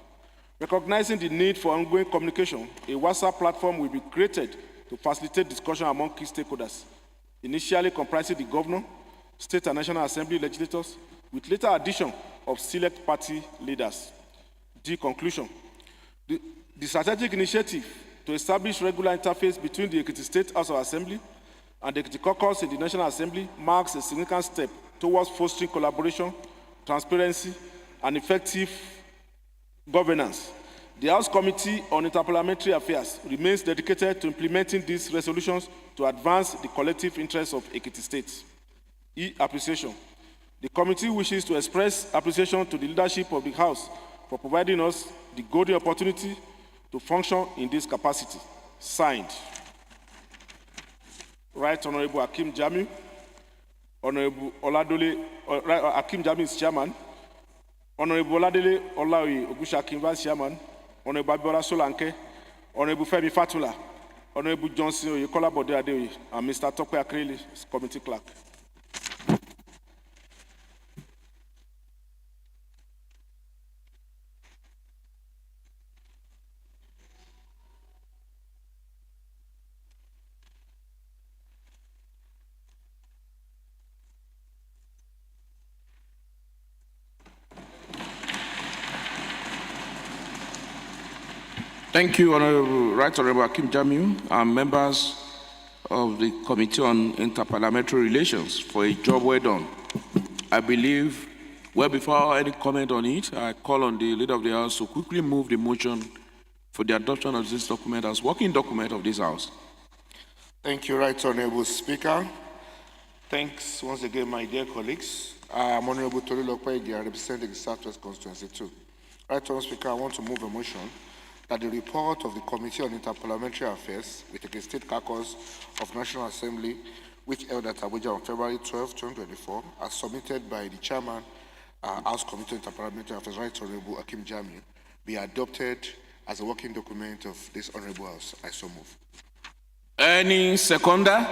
Recognizing the need for ongoing communication, a WhatsApp platform will be created to facilitate discussion among key stakeholders, initially comprising the governor, state and national assembly legislators, with later addition of select party leaders. D, conclusion. The strategic initiative to establish regular interface between the Ekiti State House of Assembly and the Ekiti Caucus in the National Assembly marks a significant step towards fostering collaboration, transparency, and effective governance. The House Committee on Interparliamentary Affairs remains dedicated to implementing these resolutions to advance the collective interests of Ekiti State. E, appreciation. The committee wishes to express appreciation to the leadership of the House for providing us the golden opportunity to function in this capacity. Signed. Right Honorable Hakeem Jamiu. Honorable Oladole, Hakeem Jamiu is chairman. Honorable Oladele Olaoye Ogushakin vice chairman. Honorable Abiola Solanke. Honorable Femi Fatula. Honorable Johnson Oyekola Bode Adeoye. And Mr. Tope Akreli, committee clerk. Thank you, Right Honorable Hakeem Jamiu, and members of the Committee on Interparliamentary Relations for a job well done. I believe, well before any comment on it, I call on the Leader of the House to quickly move the motion for the adoption of this document as working document of this House. Thank you, Right Honorable Speaker. Thanks once again, my dear colleagues. I'm Honorable Tolu Lokwaegi, I represent the Southwest Constituency 2. Right Honorable Speaker, I want to move a motion that the report of the Committee on Interparliamentary Affairs with the State Caucus of National Assembly, which held at Abuja on February 12, 2024, as submitted by the Chairman, House Committee on Interparliamentary Affairs, Right Honorable Hakeem Jamiu, be adopted as a working document of this Honorable House. I so move. Any seconder?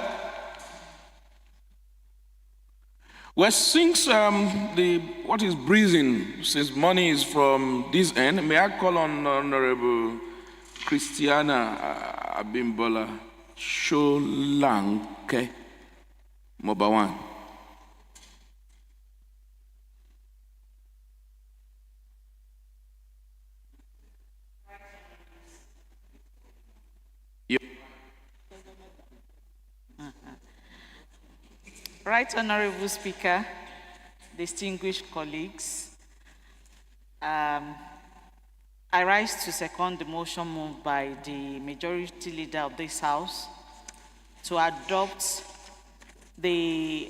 Well, since what is breathing, since money is from this end, may I call on Honorable Christiana Abimbola Sholanke Mobawan. Right Honorable Speaker, distinguished colleagues, I rise to second the motion moved by the majority leader of this House to adopt the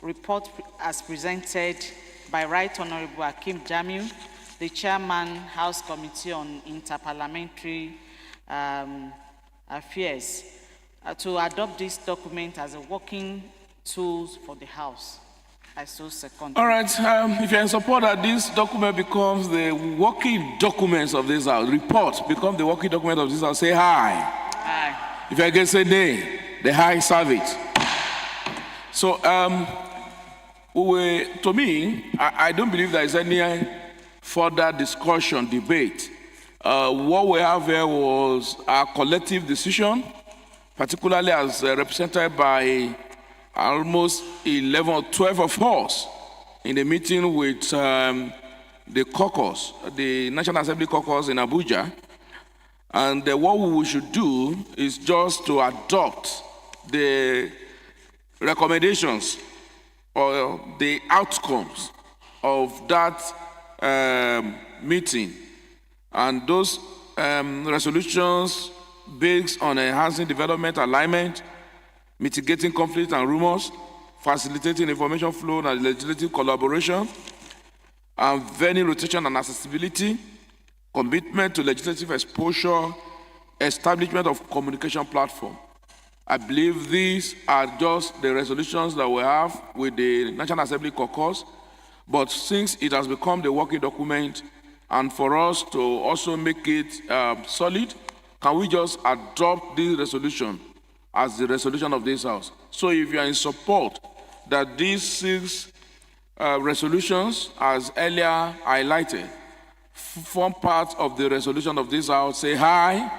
report as presented by Right Honorable Hakeem Jamiu, the Chairman, House Committee on Interparliamentary Affairs, to adopt this document as a working tool for the House. I so second. All right, if you're in support that this document becomes the working documents of this House, report becomes the working document of this House, say aye. Aye. If you're against, say nay. The aye serve it. So, to me, I don't believe there is any further discussion, debate. What we have here was a collective decision, particularly as represented by almost 11 or 12 of us in the meeting with the caucus, the National Assembly caucus in Abuja. And what we should do is just to adopt the recommendations or the outcomes of that meeting, and those resolutions based on enhancing development alignment, mitigating conflict and rumors, facilitating information flow and legislative collaboration, and venue rotation and accessibility, commitment to legislative exposure, establishment of communication platform. I believe these are just the resolutions that we have with the National Assembly caucus, but since it has become the working document, and for us to also make it solid, can we just adopt this resolution as the resolution of this House? So if you are in support that these 6 resolutions, as earlier highlighted, form part of the resolution of this House, say aye.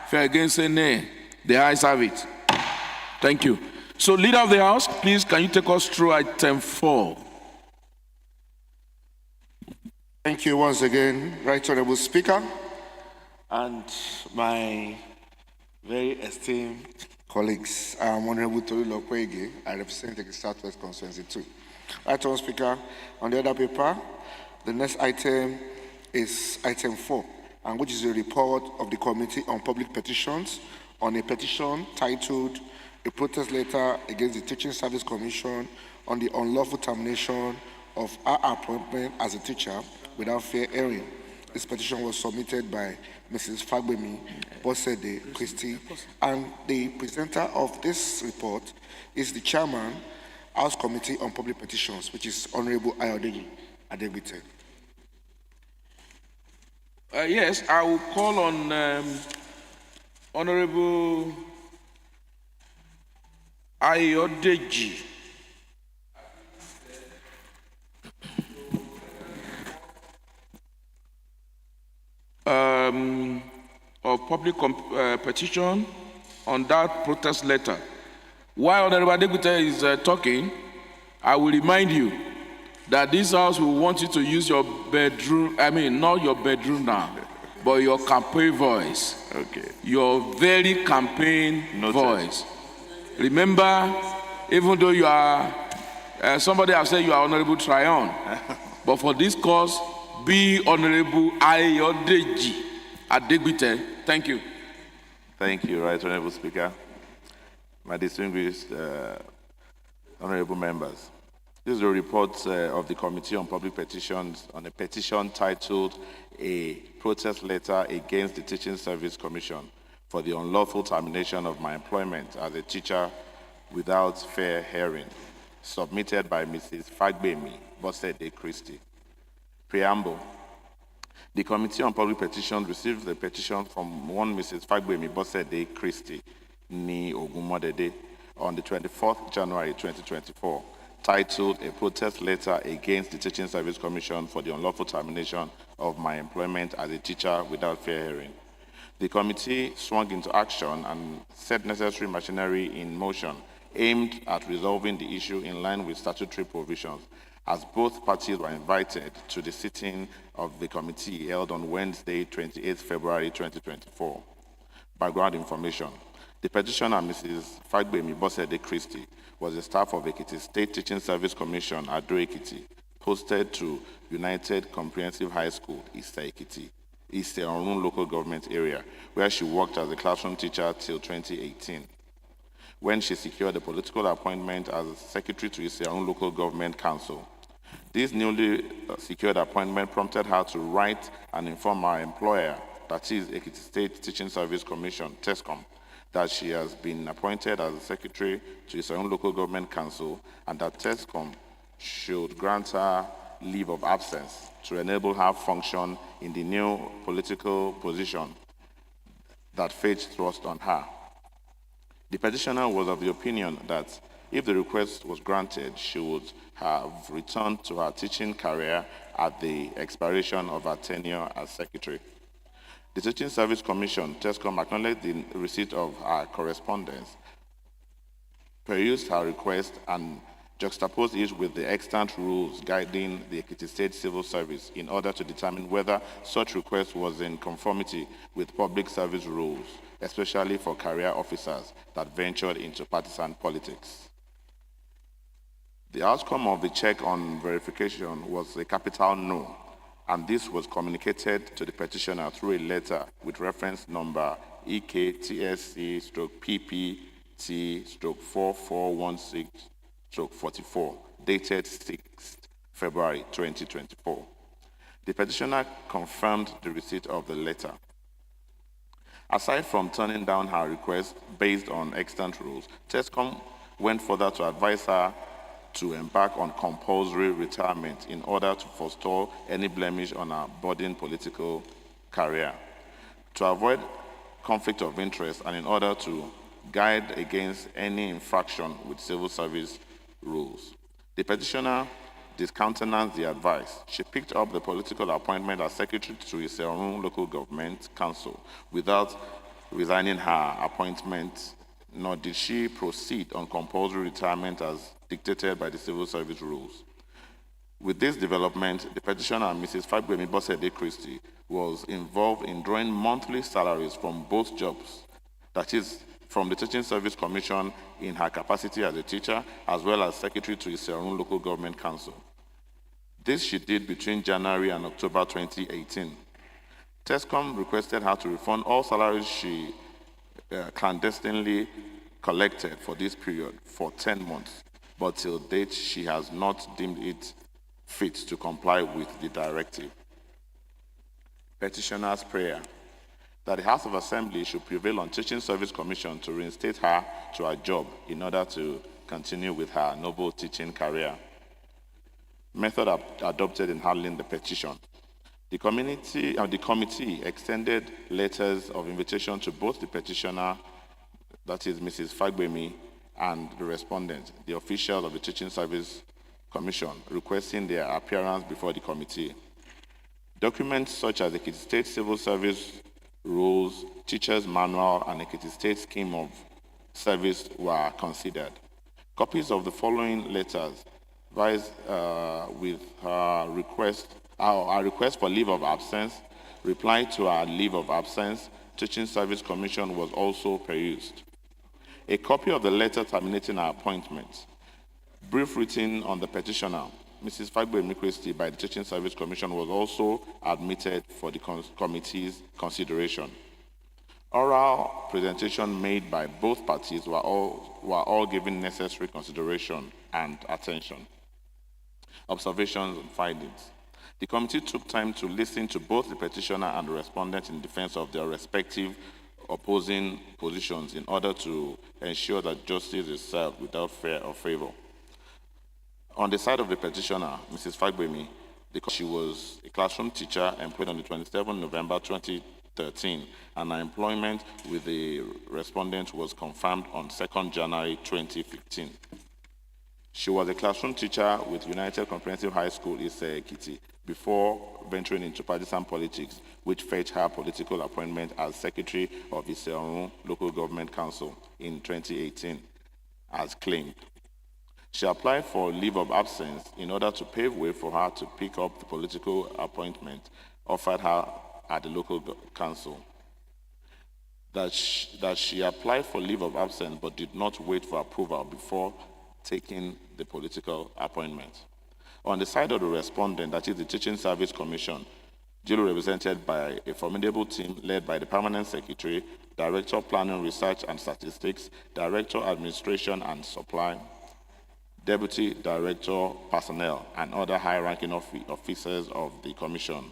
If you're against, say nay. The ayes have it. Thank you. So, Leader of the House, please, can you take us through item 4? Thank you once again, Right Honorable Speaker, and my very esteemed colleagues. I'm Honorable Tolu Lokwege. I represent the Southwest Constituency 2. Right Honorable Speaker, on the other paper, the next item is item 4, and which is a report of the Committee on Public Petitions on a petition titled "A Protest Letter Against the Teaching Service Commission on the Unlawful Termination of our appointment as a teacher without fair hearing." This petition was submitted by Mrs. Fagbemi Bosede Christie, and the presenter of this report is the Chairman, House Committee on Public Petitions, which is Honorable Ayodeji Adegbite. Yes, I will call on Honorable Ayodeji. Of public petition on that protest letter. While Honorable Adegbite is talking, I will remind you that this House will want you to use your bedroom, not your bedroom now, but your campaign voice. Okay. Your very campaign Noted. voice. Remember, even though you are, somebody has said you are Honorable Tryon, but for this cause, be Honorable Ayodeji Adegbite. Thank you. Thank you, Right Honorable Speaker. My distinguished honorable members. This is a report of the Committee on Public Petitions on a petition titled "A Protest Letter Against the Teaching Service Commission for the Unlawful Termination of My Employment as a Teacher Without Fair Hearing," submitted by Mrs. Fagbemi Bosede Christie. Preamble. The Committee on Public Petitions received the petition from one Mrs. Fagbemi Bosede Christie Ni Ogumodede on the 24th January 2024, titled "A Protest Letter Against the Teaching Service Commission for the Unlawful Termination of My Employment as a Teacher Without Fair Hearing." The committee swung into action and set necessary machinery in motion aimed at resolving the issue in line with statutory provisions, as both parties were invited to the sitting of the committee held on Wednesday, 28 February 2024. Background information. The petitioner, Mrs. Fagbemi Bosede Christie, was a staff of Ekiti State Teaching Service Commission, Ado Ekiti, posted to United Comprehensive High School, East Ekiti, East Orun local government area, where she worked as a classroom teacher till 2018, when she secured a political appointment as secretary to East Orun local government council. This newly secured appointment prompted her to write and inform her employer, that is Ekiti State Teaching Service Commission, TESCOM, that she has been appointed as a secretary to East Orun local government council, and that TESCOM should grant her leave of absence to enable her function in the new political position that fate thrust on her. The petitioner was of the opinion that if the request was granted, she would have returned to her teaching career at the expiration of her tenure as secretary. The Teaching Service Commission, TESCOM, acknowledged the receipt of her correspondence, perused her request, and juxtaposed it with the extant rules guiding the Ekiti State Civil Service in order to determine whether such request was in conformity with public service rules, especially for career officers that ventured into partisan politics. The outcome of the check on verification was a capital no, and this was communicated to the petitioner through a letter with reference number EKTSC/PPT/4416/44, dated 6th February 2024. The petitioner confirmed the receipt of the letter. Aside from turning down her request based on extant rules, TESCOM went further to advise her to embark on compulsory retirement in order to forestall any blemish on her budding political career. To avoid conflict of interest and in order to guide against any infraction with civil service rules, the petitioner discountenanced the advice. She picked up the political appointment as secretary to his own local government council without resigning her appointment, nor did she proceed on compulsory retirement as dictated by the civil service rules. With this development, the petitioner, Mrs. Fagbemi Bosede Christie, was involved in drawing monthly salaries from both jobs, that is, from the Teaching Service Commission in her capacity as a teacher, as well as secretary to his own local government council. This she did between January and October 2018. TESCOM requested her to refund all salaries she clandestinely collected for this period for 10 months, but till date she has not deemed it fit to comply with the directive. Petitioner's prayer that the House of Assembly should prevail on Teaching Service Commission to reinstate her to her job in order to continue with her noble teaching career. Method adopted in handling the petition. The committee extended letters of invitation to both the petitioner, that is Mrs. Fagbemi, and the respondent, the officials of the Teaching Service Commission, requesting their appearance before the committee. Documents such as the Ekiti State Civil Service Rules, Teacher's Manual, and Ekiti State Scheme of Service were considered. Copies of the following letters advised with our request for leave of absence, reply to our leave of absence, Teaching Service Commission was also perused. A copy of the letter terminating our appointment, brief written on the petitioner, Mrs. Fagbemi Christie, by the Teaching Service Commission was also admitted for the committee's consideration. Oral presentation made by both parties were all given necessary consideration and attention. Observations and findings. The committee took time to listen to both the petitioner and the respondent in defense of their respective opposing positions in order to ensure that justice is served without fear or favor. On the side of the petitioner, Mrs. Fagbemi, she was a classroom teacher employed on the 27th November 2013, and her employment with the respondent was confirmed on 2nd January 2015. She was a classroom teacher with United Comprehensive High School, Ise Ekiti, before venturing into partisan politics, which fetched her political appointment as secretary of Ise Local Government Council in 2018, as claimed. She applied for leave of absence in order to pave way for her to pick up the political appointment offered her at the local council. That she applied for leave of absence but did not wait for approval before taking the political appointment. On the side of the respondent, that is the Teaching Service Commission, duly represented by a formidable team led by the Permanent Secretary, Director Planning, Research and Statistics, Director Administration and Supply, Deputy Director Personnel, and other high-ranking officers of the Commission,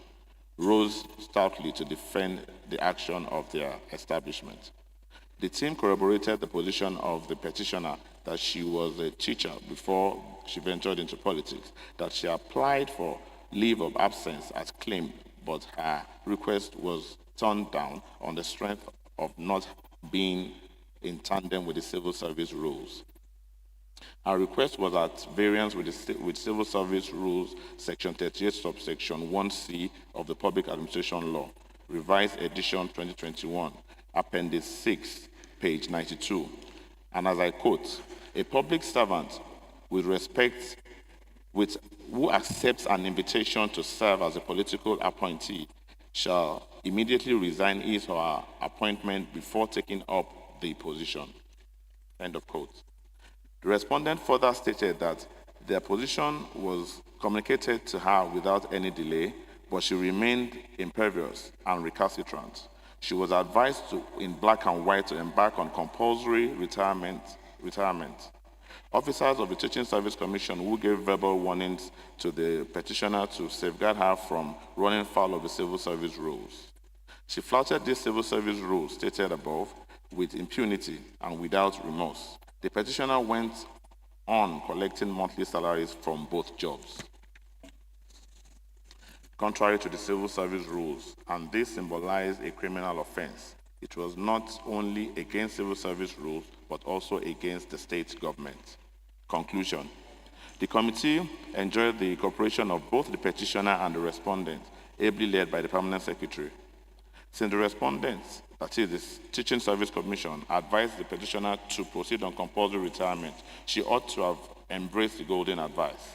rose stoutly to defend the action of their establishment. The team corroborated the position of the petitioner that she was a teacher before she ventured into politics, that she applied for leave of absence as claimed, but her request was turned down on the strength of not being in tandem with the civil service rules. Our request was at variance with Civil Service Rules, Section 38, subsection 1C of the Public Administration Law, Revised Edition 2021, Appendix 6, page 92. And as I quote, a public servant who accepts an invitation to serve as a political appointee shall immediately resign his or her appointment before taking up the position. End of quote. The respondent further stated that Their position was communicated to her without any delay, but she remained impervious and recalcitrant. She was advised to, in black and white, to embark on compulsory retirement. Officers of the Teaching Service Commission who gave verbal warnings to the petitioner to safeguard her from running foul of the civil service rules. She flouted these civil service rules stated above with impunity and without remorse. The petitioner went on collecting monthly salaries from both jobs, contrary to the civil service rules, and this symbolized a criminal offense. It was not only against civil service rules, but also against the state government. Conclusion. The committee enjoyed the cooperation of both the petitioner and the respondent, ably led by the permanent secretary. Since the respondents, that is the Teaching Service Commission, advised the petitioner to proceed on compulsory retirement, she ought to have embraced the golden advice.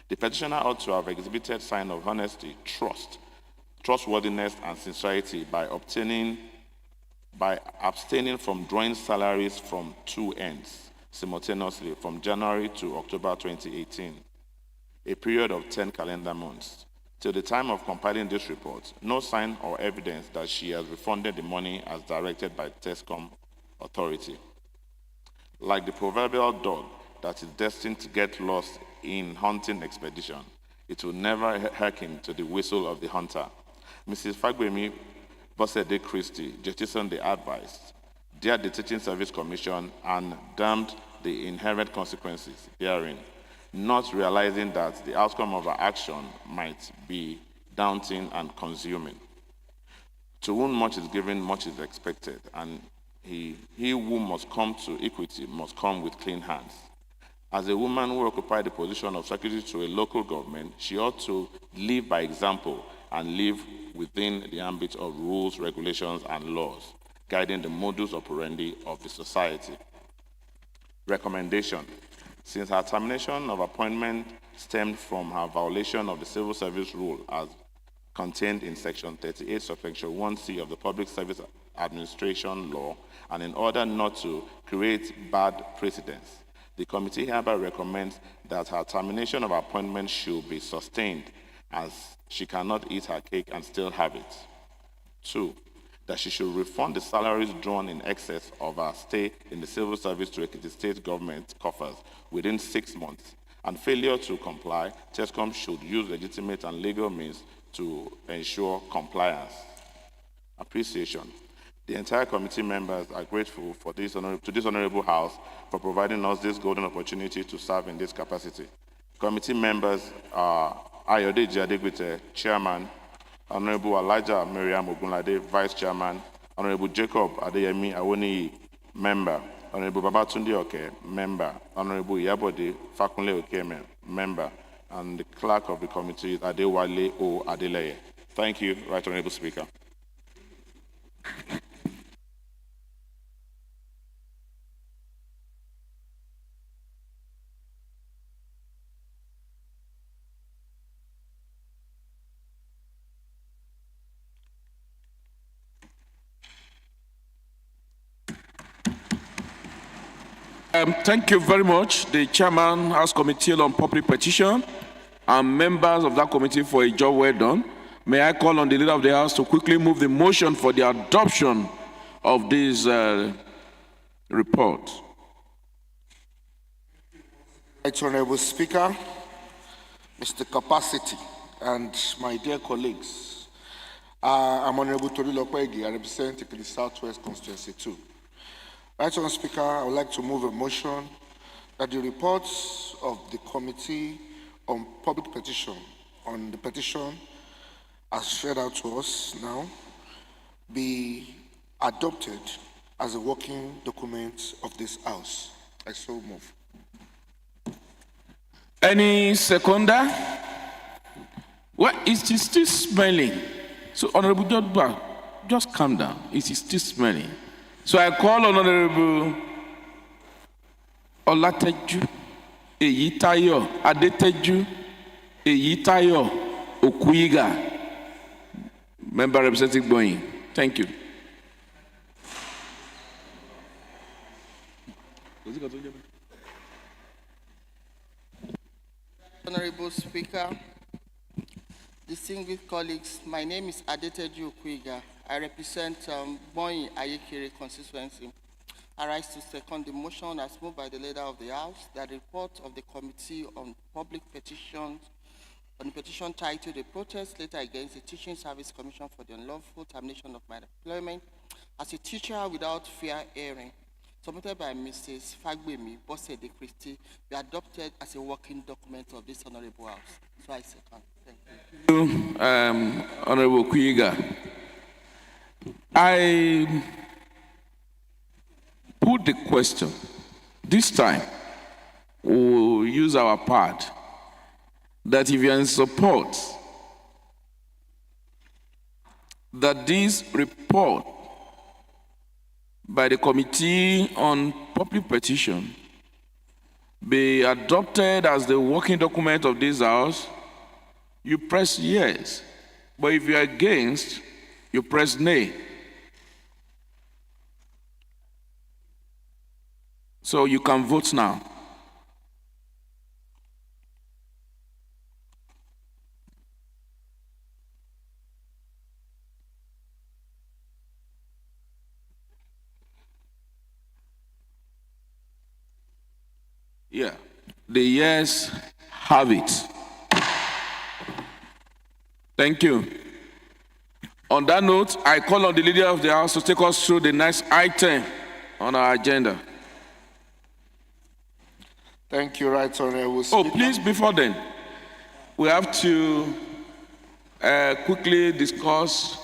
The petitioner ought to have exhibited sign of honesty, trustworthiness, and sincerity by abstaining from drawing salaries from two ends simultaneously from January to October 2018, a period of 10 calendar months. Till the time of compiling this report, no sign or evidence that she has refunded the money as directed by TESCOM authority. Like the proverbial dog that is destined to get lost in hunting expedition, it will never hearken to the whistle of the hunter. Mrs. Fagbemi Bosede Christie jettisoned the advice, dared the Teaching Service Commission, and damned the inherent consequences therein, not realizing that the outcome of her action might be daunting and consuming. To whom much is given, much is expected, and he who must come to equity must come with clean hands. As a woman who occupied the position of secretary to a local government, she ought to live by example and live within the ambit of rules, regulations, and laws, guiding the modus operandi of the society. Recommendation. Since her termination of appointment stemmed from her violation of the civil service rule as contained in Section 38, Subsection 1C of the Public Service Administration Law, and in order not to create bad precedents, the committee hereby recommends that her termination of appointment should be sustained, as she cannot eat her cake and still have it. 2, that she should refund the salaries drawn in excess of her stay in the civil service to the state government coffers within 6 months, and failure to comply, TESCOM should use legitimate and legal means to ensure compliance. Appreciation. The entire committee members are grateful to this honorable House for providing us this golden opportunity to serve in this capacity. Committee members are Ayodeji Adegbite, Chairman, Honorable Elijah Miriam Ogunlade, Vice Chairman, Honorable Jacob Adeyemi Awoniyi, Member, Honorable Babatunde Oke, Member, Honorable Iyabode Fakunle Okeme, Member, and the Clerk of the Committee is Adewale O. Adeleye. Thank you, Right Honorable Speaker. Thank you very much, the Chairman, House Committee on Public Petition, and members of that committee for a job well done. May I call on the Leader of the House to quickly move the motion for the adoption of this report. Right, Honorable Speaker, Mr. Capacity, and my dear colleagues, I'm Honorable Tolu Lokwegi. I represent the Southwest Constituency 2. Right, Honorable Speaker, I would like to move a motion that the reports of the Committee on Public Petition on the petition as read out to us now be adopted as a working document of this House. I so move. Any seconder? Well, it is still smelling. So, Honorable Jodba, just calm down. It is still smelling. So I call on Honorable Olateju, Eyitayo, Adeteju, Eyitayo, Okuiga, Member representing Boeing. Thank you. Honorable Speaker, distinguished colleagues, my name is Adeteju Okwiga. I represent Boyin Ayekire constituency. I rise to second the motion as moved by the leader of the House that the report of the Committee on Public Petitions on the petition titled "A Protest Letter Against the Teaching Service Commission for the Unlawful Termination of My Employment as a Teacher Without Fair Hearing," submitted by Mrs. Fagbemi Bosede Christie, be adopted as a working document of this Honorable House. So I second. Thank you. Honorable Kuiga. I put the question. This time, we'll use our part that if you're in support that this report by the Committee on Public Petition be adopted as the working document of this House, you press yes. But if you're against, you press nay. So you can vote now. Yeah, the yes have it. Thank you. On that note, I call on the leader of the House to take us through the next item on our agenda. Thank you, Right Honorable Speaker. Oh, please, before then, we have to quickly discuss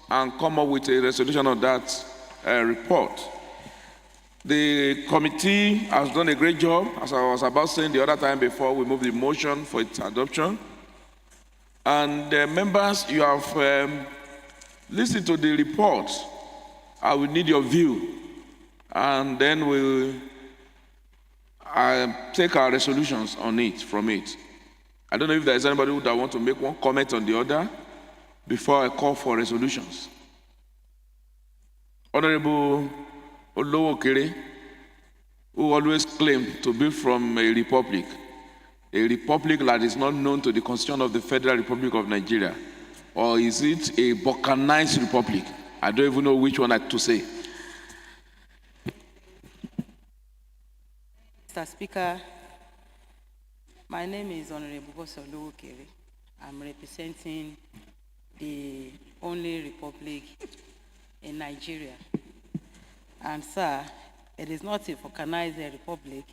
and come up with a resolution on that report. The committee has done a great job, as I was about saying the other time before we moved the motion for its adoption. And members, you have listened to the report. I will need your view. And then we'll take our resolutions on it, from it. I don't know if there's anybody who that want to make one comment on the other before I call for resolutions. Honorable Olowokere, who always claimed to be from a republic that is not known to the Constitution of the Federal Republic of Nigeria, or is it a balkanized republic? I don't even know which one to say. Mr. Speaker, my name is Honorable Bose Olowokere. I'm representing the only republic in Nigeria. And sir, it is not a balkanized republic.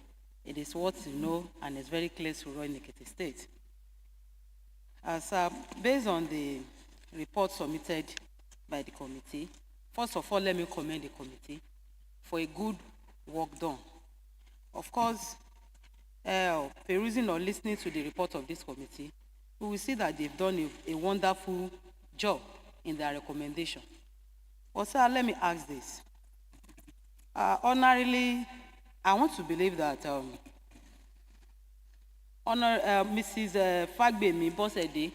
It is what you know, and it's very close to Ekiti State. Sir, based on the report submitted by the committee, first of all, let me commend the committee for a good work done. Of course, perusing or listening to the report of this committee, we will see that they've done a wonderful job in their recommendation. But sir, let me ask this. Honorably, I want to believe that Mrs. Fagbemi Bosede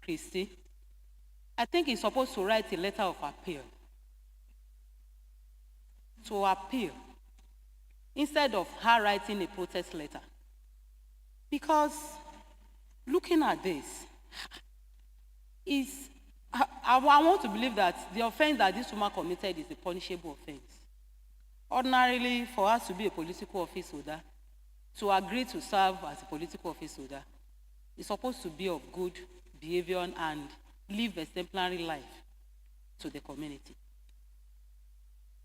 Christie, I think is supposed to write a letter of appeal. To appeal, instead of her writing a protest letter. Because looking at this, I want to believe that the offense that this woman committed is a punishable offense. Ordinarily, for us to be a political office holder, to agree to serve as a political office holder, is supposed to be of good behavior and live a exemplary life to the community.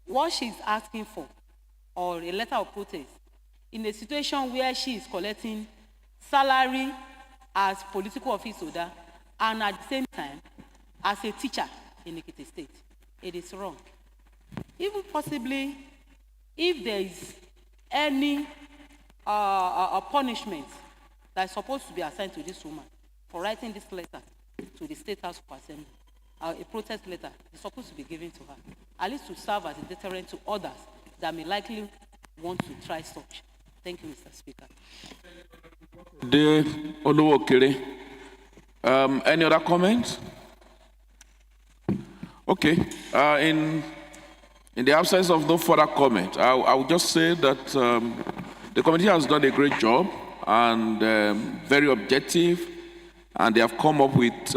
What she's asking for, or a letter of protest, in a situation where she is collecting salary as political office holder and at the same time as a teacher in Ekiti State, it is wrong. Even possibly, if there is any a punishment that is supposed to be assigned to this woman for writing this letter to the State House of Assembly, a protest letter is supposed to be given to her, at least to serve as a deterrent to others that may likely want to try such. Thank you, Mr. Speaker. Any other comments? Okay. In the absence of no further comment, I will just say that the committee has done a great job, and very objective, and they have come up with,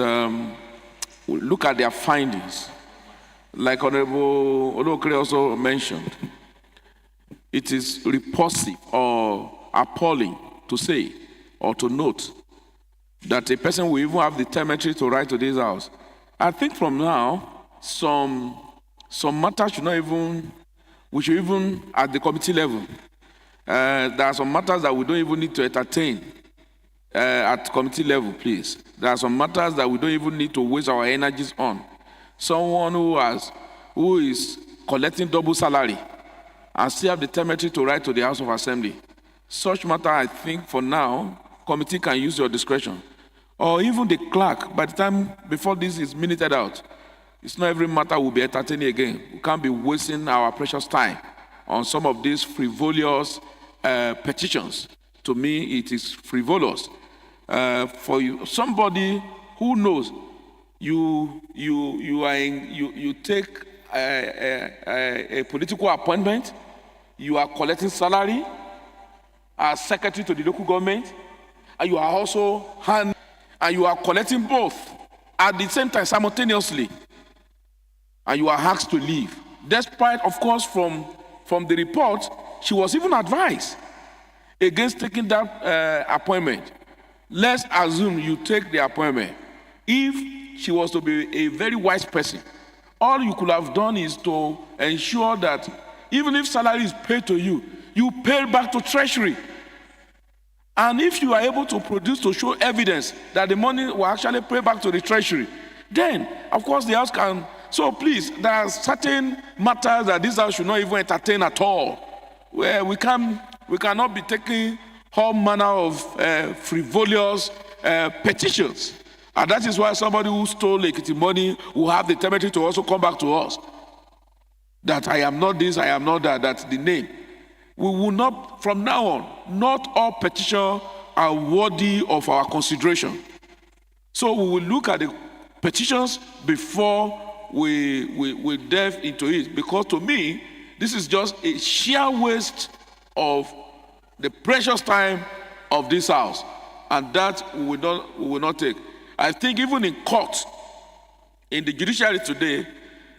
look at their findings. Like Honorable Olokere also mentioned, it is repulsive or appalling to say or to note that a person will even have the temerity to write to this house. I think from now, some matters should not even, we should even at the committee level, there are some matters that we don't even need to entertain at committee level, please. There are some matters that we don't even need to waste our energies on. Someone who is collecting double salary and still have the temerity to write to the House of Assembly. Such matter, I think, for now, committee can use your discretion. Or even the clerk, by the time before this is minuted out, it's not every matter will be entertaining again. We can't be wasting our precious time on some of these frivolous petitions. To me, it is frivolous. For you, somebody who knows you take a political appointment, you are collecting salary as secretary to the local government, and you are also and you are collecting both at the same time simultaneously, and you are asked to leave. Despite, of course, from the report, she was even advised against taking that appointment. Let's assume you take the appointment. If she was to be a very wise person, all you could have done is to ensure that even if salary is paid to you, you pay back to Treasury. And if you are able to produce to show evidence that the money will actually pay back to the Treasury, then, of course, the House can. So please, there are certain matters that this House should not even entertain at all, where we cannot be taking all manner of frivolous petitions. And that is why somebody who stole Ekiti money will have the temerity to also come back to us. That I am not this, I am not that, that's the name. We will not, from now on, not all petitions are worthy of our consideration. So we will look at the petitions before we delve into it. Because to me, this is just a sheer waste of the precious time of this House. And that we will not take. I think even in court, in the judiciary today,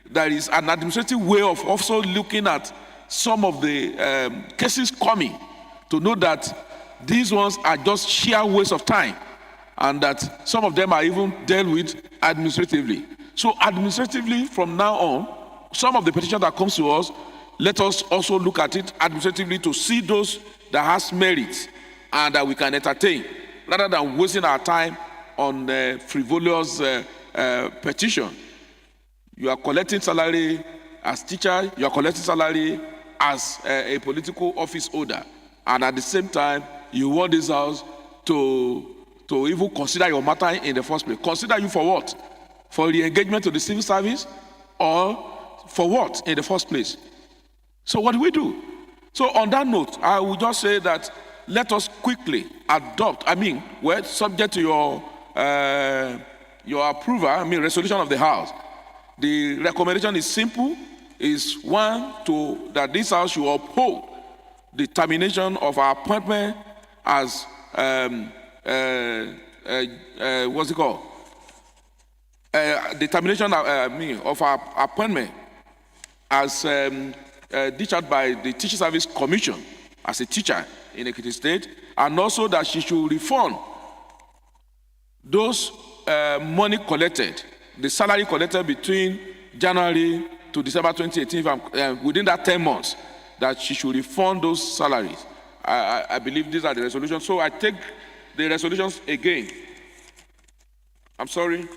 there is an administrative way of also looking at some of the cases coming to know that these ones are just sheer waste of time and that some of them are even dealt with administratively. So administratively, from now on, some of the petitions that comes to us, let us also look at it administratively to see those that has merit and that we can entertain, rather than wasting our time on frivolous petition. You are collecting salary as teacher, you are collecting salary as a political office holder, and at the same time, you want this House to even consider your matter in the first place. Consider you for what? For the engagement to the civil service, or for what in the first place? So what do we do? So on that note, I will just say that let us quickly adopt, subject to your approval, resolution of the House. The recommendation is simple, is one, that this House should uphold the termination of our appointment as, what's it called? The termination of our appointment as discharged by the Teacher Service Commission as a teacher in Ekiti State, and also that she should refund those money collected, the salary collected between January to December 2018, within that 10 months, that she should refund those salaries. I believe these are the resolutions. So I take the resolutions again. I'm sorry.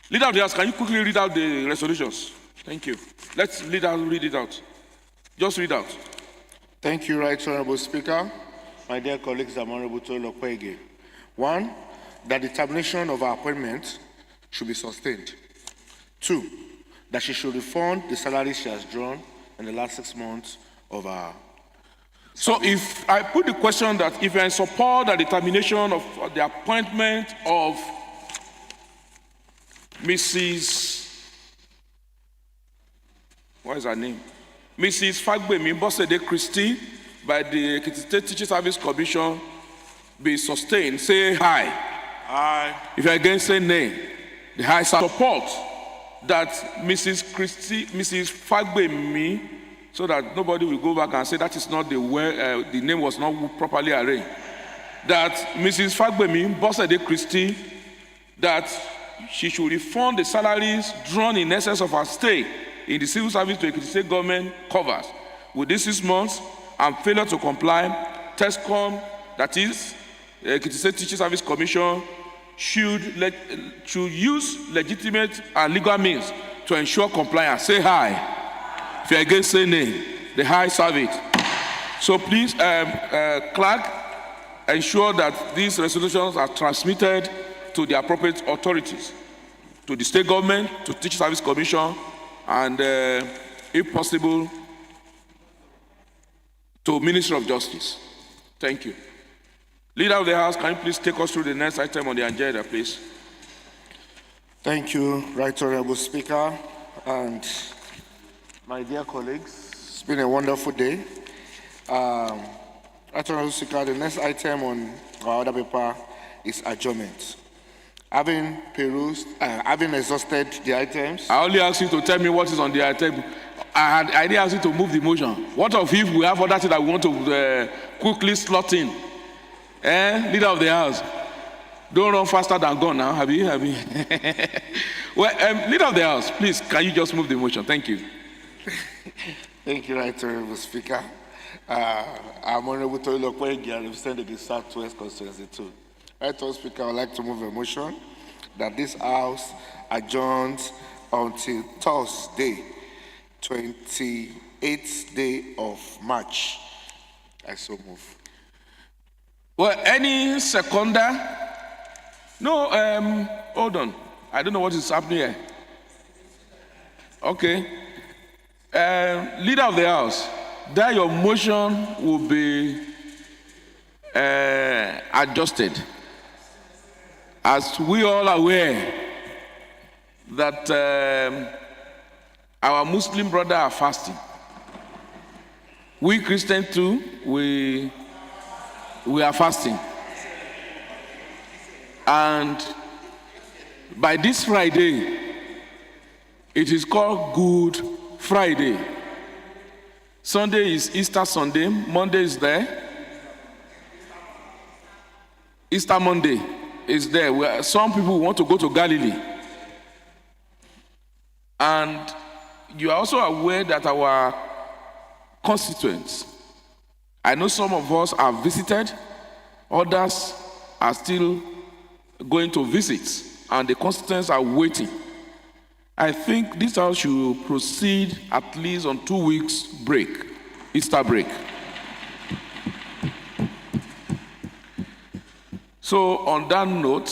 Leader of the House, can you quickly read out the resolutions? Thank you. Let's read it out. Just read out. Thank you, Right Honorable Speaker. My dear colleagues, I'm Honorable Tolo Kwege. 1, that the termination of our appointment should be sustained. 2, that she should refund the salary she has drawn in the last 6 months of our. So if I put the question that if you're in support that the termination of the appointment of Mrs. What is her name? Mrs. Fagbemi Bosede Christie by the Ekiti State Teaching Service Commission be sustained. Say aye. Aye. If you're against, say nay. The high support that Mrs. Fagbemi, so that nobody will go back and say that is not the way, the name was not properly arranged. That Mrs. Fagbemi Bosede Christie, that she should refund the salaries drawn in excess of her stay in the civil service to Ekiti State government covers. With these 6 months and failure to comply, TESCOM, that is, Ekiti State Teaching Service Commission, should use legitimate and legal means to ensure compliance. Say aye. If you're against, say nay. The high serve it. So please, clerk, ensure that these resolutions are transmitted to the appropriate authorities, to the state government, to Teaching Service Commission, and if possible, to Ministry of Justice. Thank you. Leader of the House, can you please take us through the next item on the agenda, please? Thank you, Right Honorable Speaker, and my dear colleagues. It's been a wonderful day. Right Honorable Speaker, the next item on our order paper is adjournment. Having exhausted the items. I only asked you to tell me what is on the item. I didn't ask you to move the motion. What of if we have other things that we want to quickly slot in? Leader of the House, don't run faster than gone now. Have you? Well, Leader of the House, please, can you just move the motion? Thank you. Thank you, Right Honorable Speaker. I'm Honorable Tolilo Kwegi, I represent the Southwest Constituency 2. Right Honorable Speaker, I would like to move a motion that this House adjourns until Thursday, 28th day of March. I so move. Well, any seconder? No, hold on. I don't know what is happening here. Okay. Leader of the House, that your motion will be adjusted. As we all are aware that our Muslim brothers are fasting. We Christians too, we are fasting. And by this Friday, it is called Good Friday. Sunday is Easter Sunday, Monday is there. Easter Monday is there, where some people want to go to Galilee. And you are also aware that our constituents, I know some of us have visited, others are still going to visit, and the constituents are waiting. I think this house should proceed at least on 2 weeks break, Easter break. So on that note,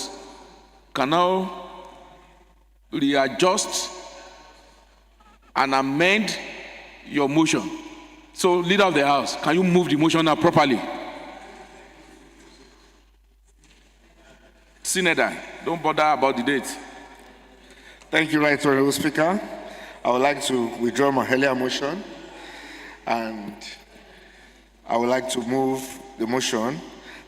can now readjust and amend your motion. So, Leader of the House, can you move the motion now properly? Senator, don't bother about the date. Thank you, Right Honorable Speaker. I would like to withdraw my earlier motion, and I would like to move the motion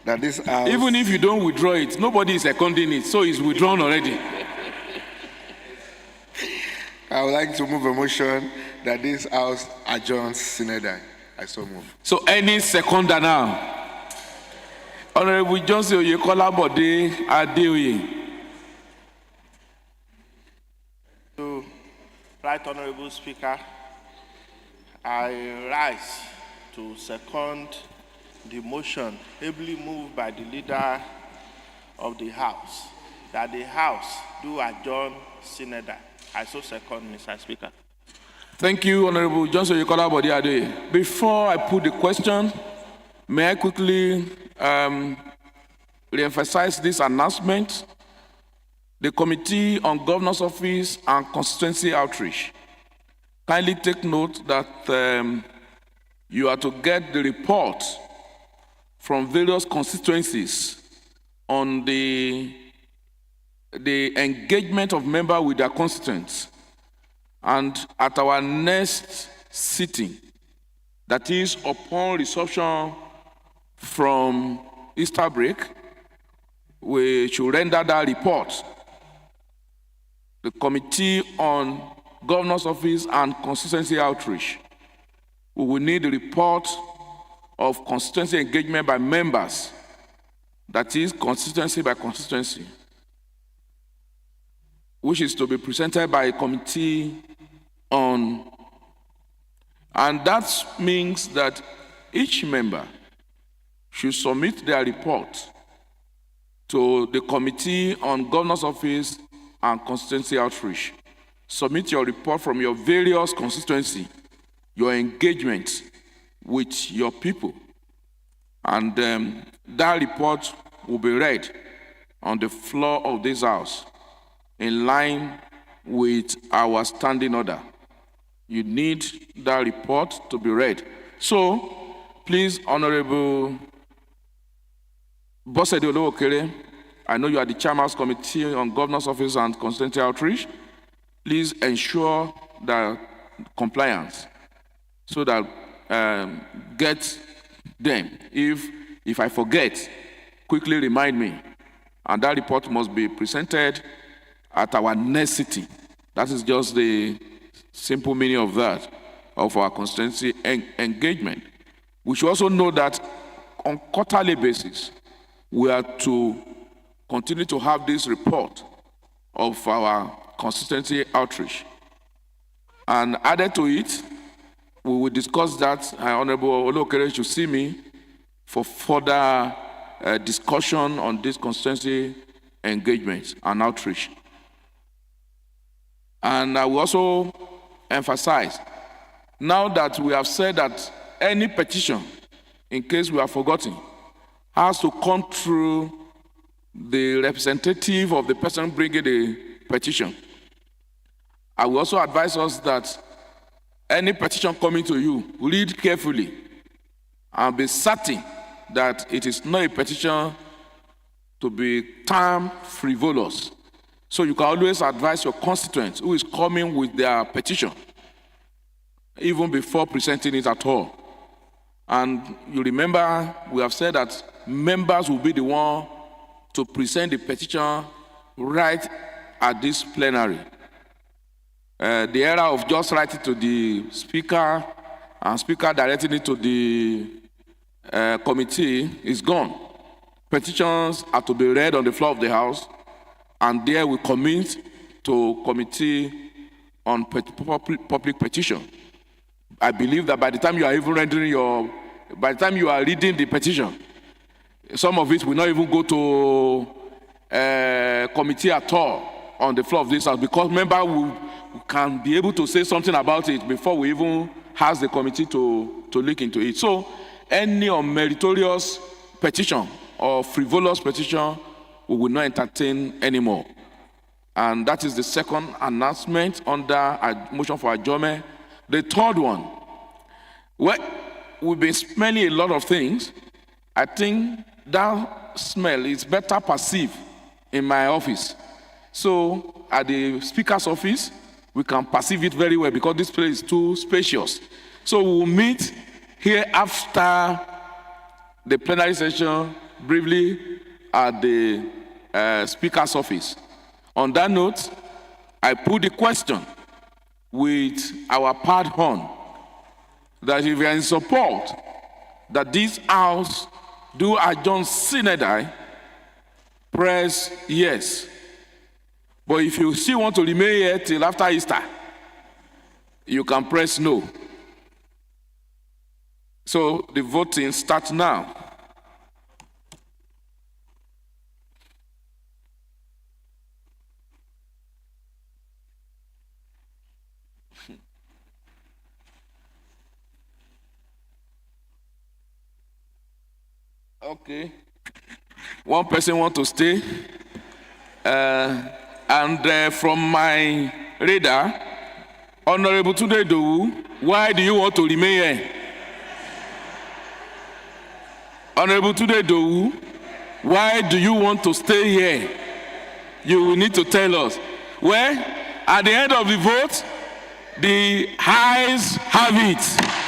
that this House... Even if you don't withdraw it, nobody is seconding it, so it's withdrawn already. I would like to move a motion that this House adjourns Senator. I so move. So any seconder now? Honorable Johnson Oyekola Bode Adeoye. Right Honorable Speaker, I rise to second the motion ably moved by the Leader of the House, that the House do adjourn Senator. I so second, Mr. Speaker. Thank you, Honorable Johnson Oyekola Bode Adeoye. Before I put the question, may I quickly re-emphasize this announcement? The Committee on Governor's Office and Constituency Outreach. Kindly take note that you are to get the report from various constituencies on the the engagement of members with their constituents. And at our next sitting, that is upon resumption from Easter break, we should render that report. The Committee on Governor's Office and Constituency Outreach, we will need a report of constituency engagement by members, that is constituency by constituency, which is to be presented by a committee on, and that means that each member should submit their report to the Committee on Governor's Office and Constituency Outreach. Submit your report from your various constituency, your engagement with your people, and that report will be read on the floor of this house in line with our standing order. You need that report to be read. So, please, Honorable Bosede Olowokere, I know you are the Chairman's Committee on Governor's Office and Constituency Outreach. Please ensure that compliance, so that get them. If I forget, quickly remind me. And that report must be presented at our next sitting. That is just the simple meaning of that, of our constituency engagement. We should also know that on quarterly basis, we are to continue to have this report of our constituency outreach. And added to it, we will discuss that. Honorable Olokere should see me for further discussion on this constituency engagement and outreach. And I will also emphasize, now that we have said that any petition, in case we have forgotten, has to come through the representative of the person bringing the petition, I will also advise us that any petition coming to you, read carefully and be certain that it is not a petition to be termed frivolous. So you can always advise your constituents who is coming with their petition, even before presenting it at all. And you remember, we have said that members will be the one to present the petition right at this plenary. The era of just writing to the speaker and speaker directing it to the committee is gone. Petitions are to be read on the floor of the House, and there we commit to Committee on Public Petition. I believe that by the time you are even rendering by the time you are reading the petition, some of it will not even go to committee at all on the floor of this House, because members can be able to say something about it before we even ask the committee to look into it. So any unmeritorious petition or frivolous petition, we will not entertain anymore. And that is the second announcement under a motion for adjournment. The third one, well, we've been smelling a lot of things. I think that smell is better perceived in my office. So at the speaker's office, we can perceive it very well because this place is too spacious. So we'll meet here after the plenary session briefly at the speaker's office. On that note, I put the question with our part horn that if you are in support that this House do adjourn synodically, press yes. But if you still want to remain here till after Easter, you can press no. So the voting starts now. Okay. One person wants to stay. And from my radar, Honorable Tunde Dowu, why do you want to remain here? Honorable Tunde Dowu, why do you want to stay here? you will need to tell us. Well, at the end of the vote, the ayes have it.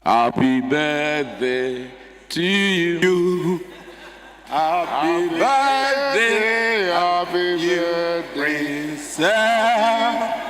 Happy birthday to you. Happy birthday, happy you birthday. Prince.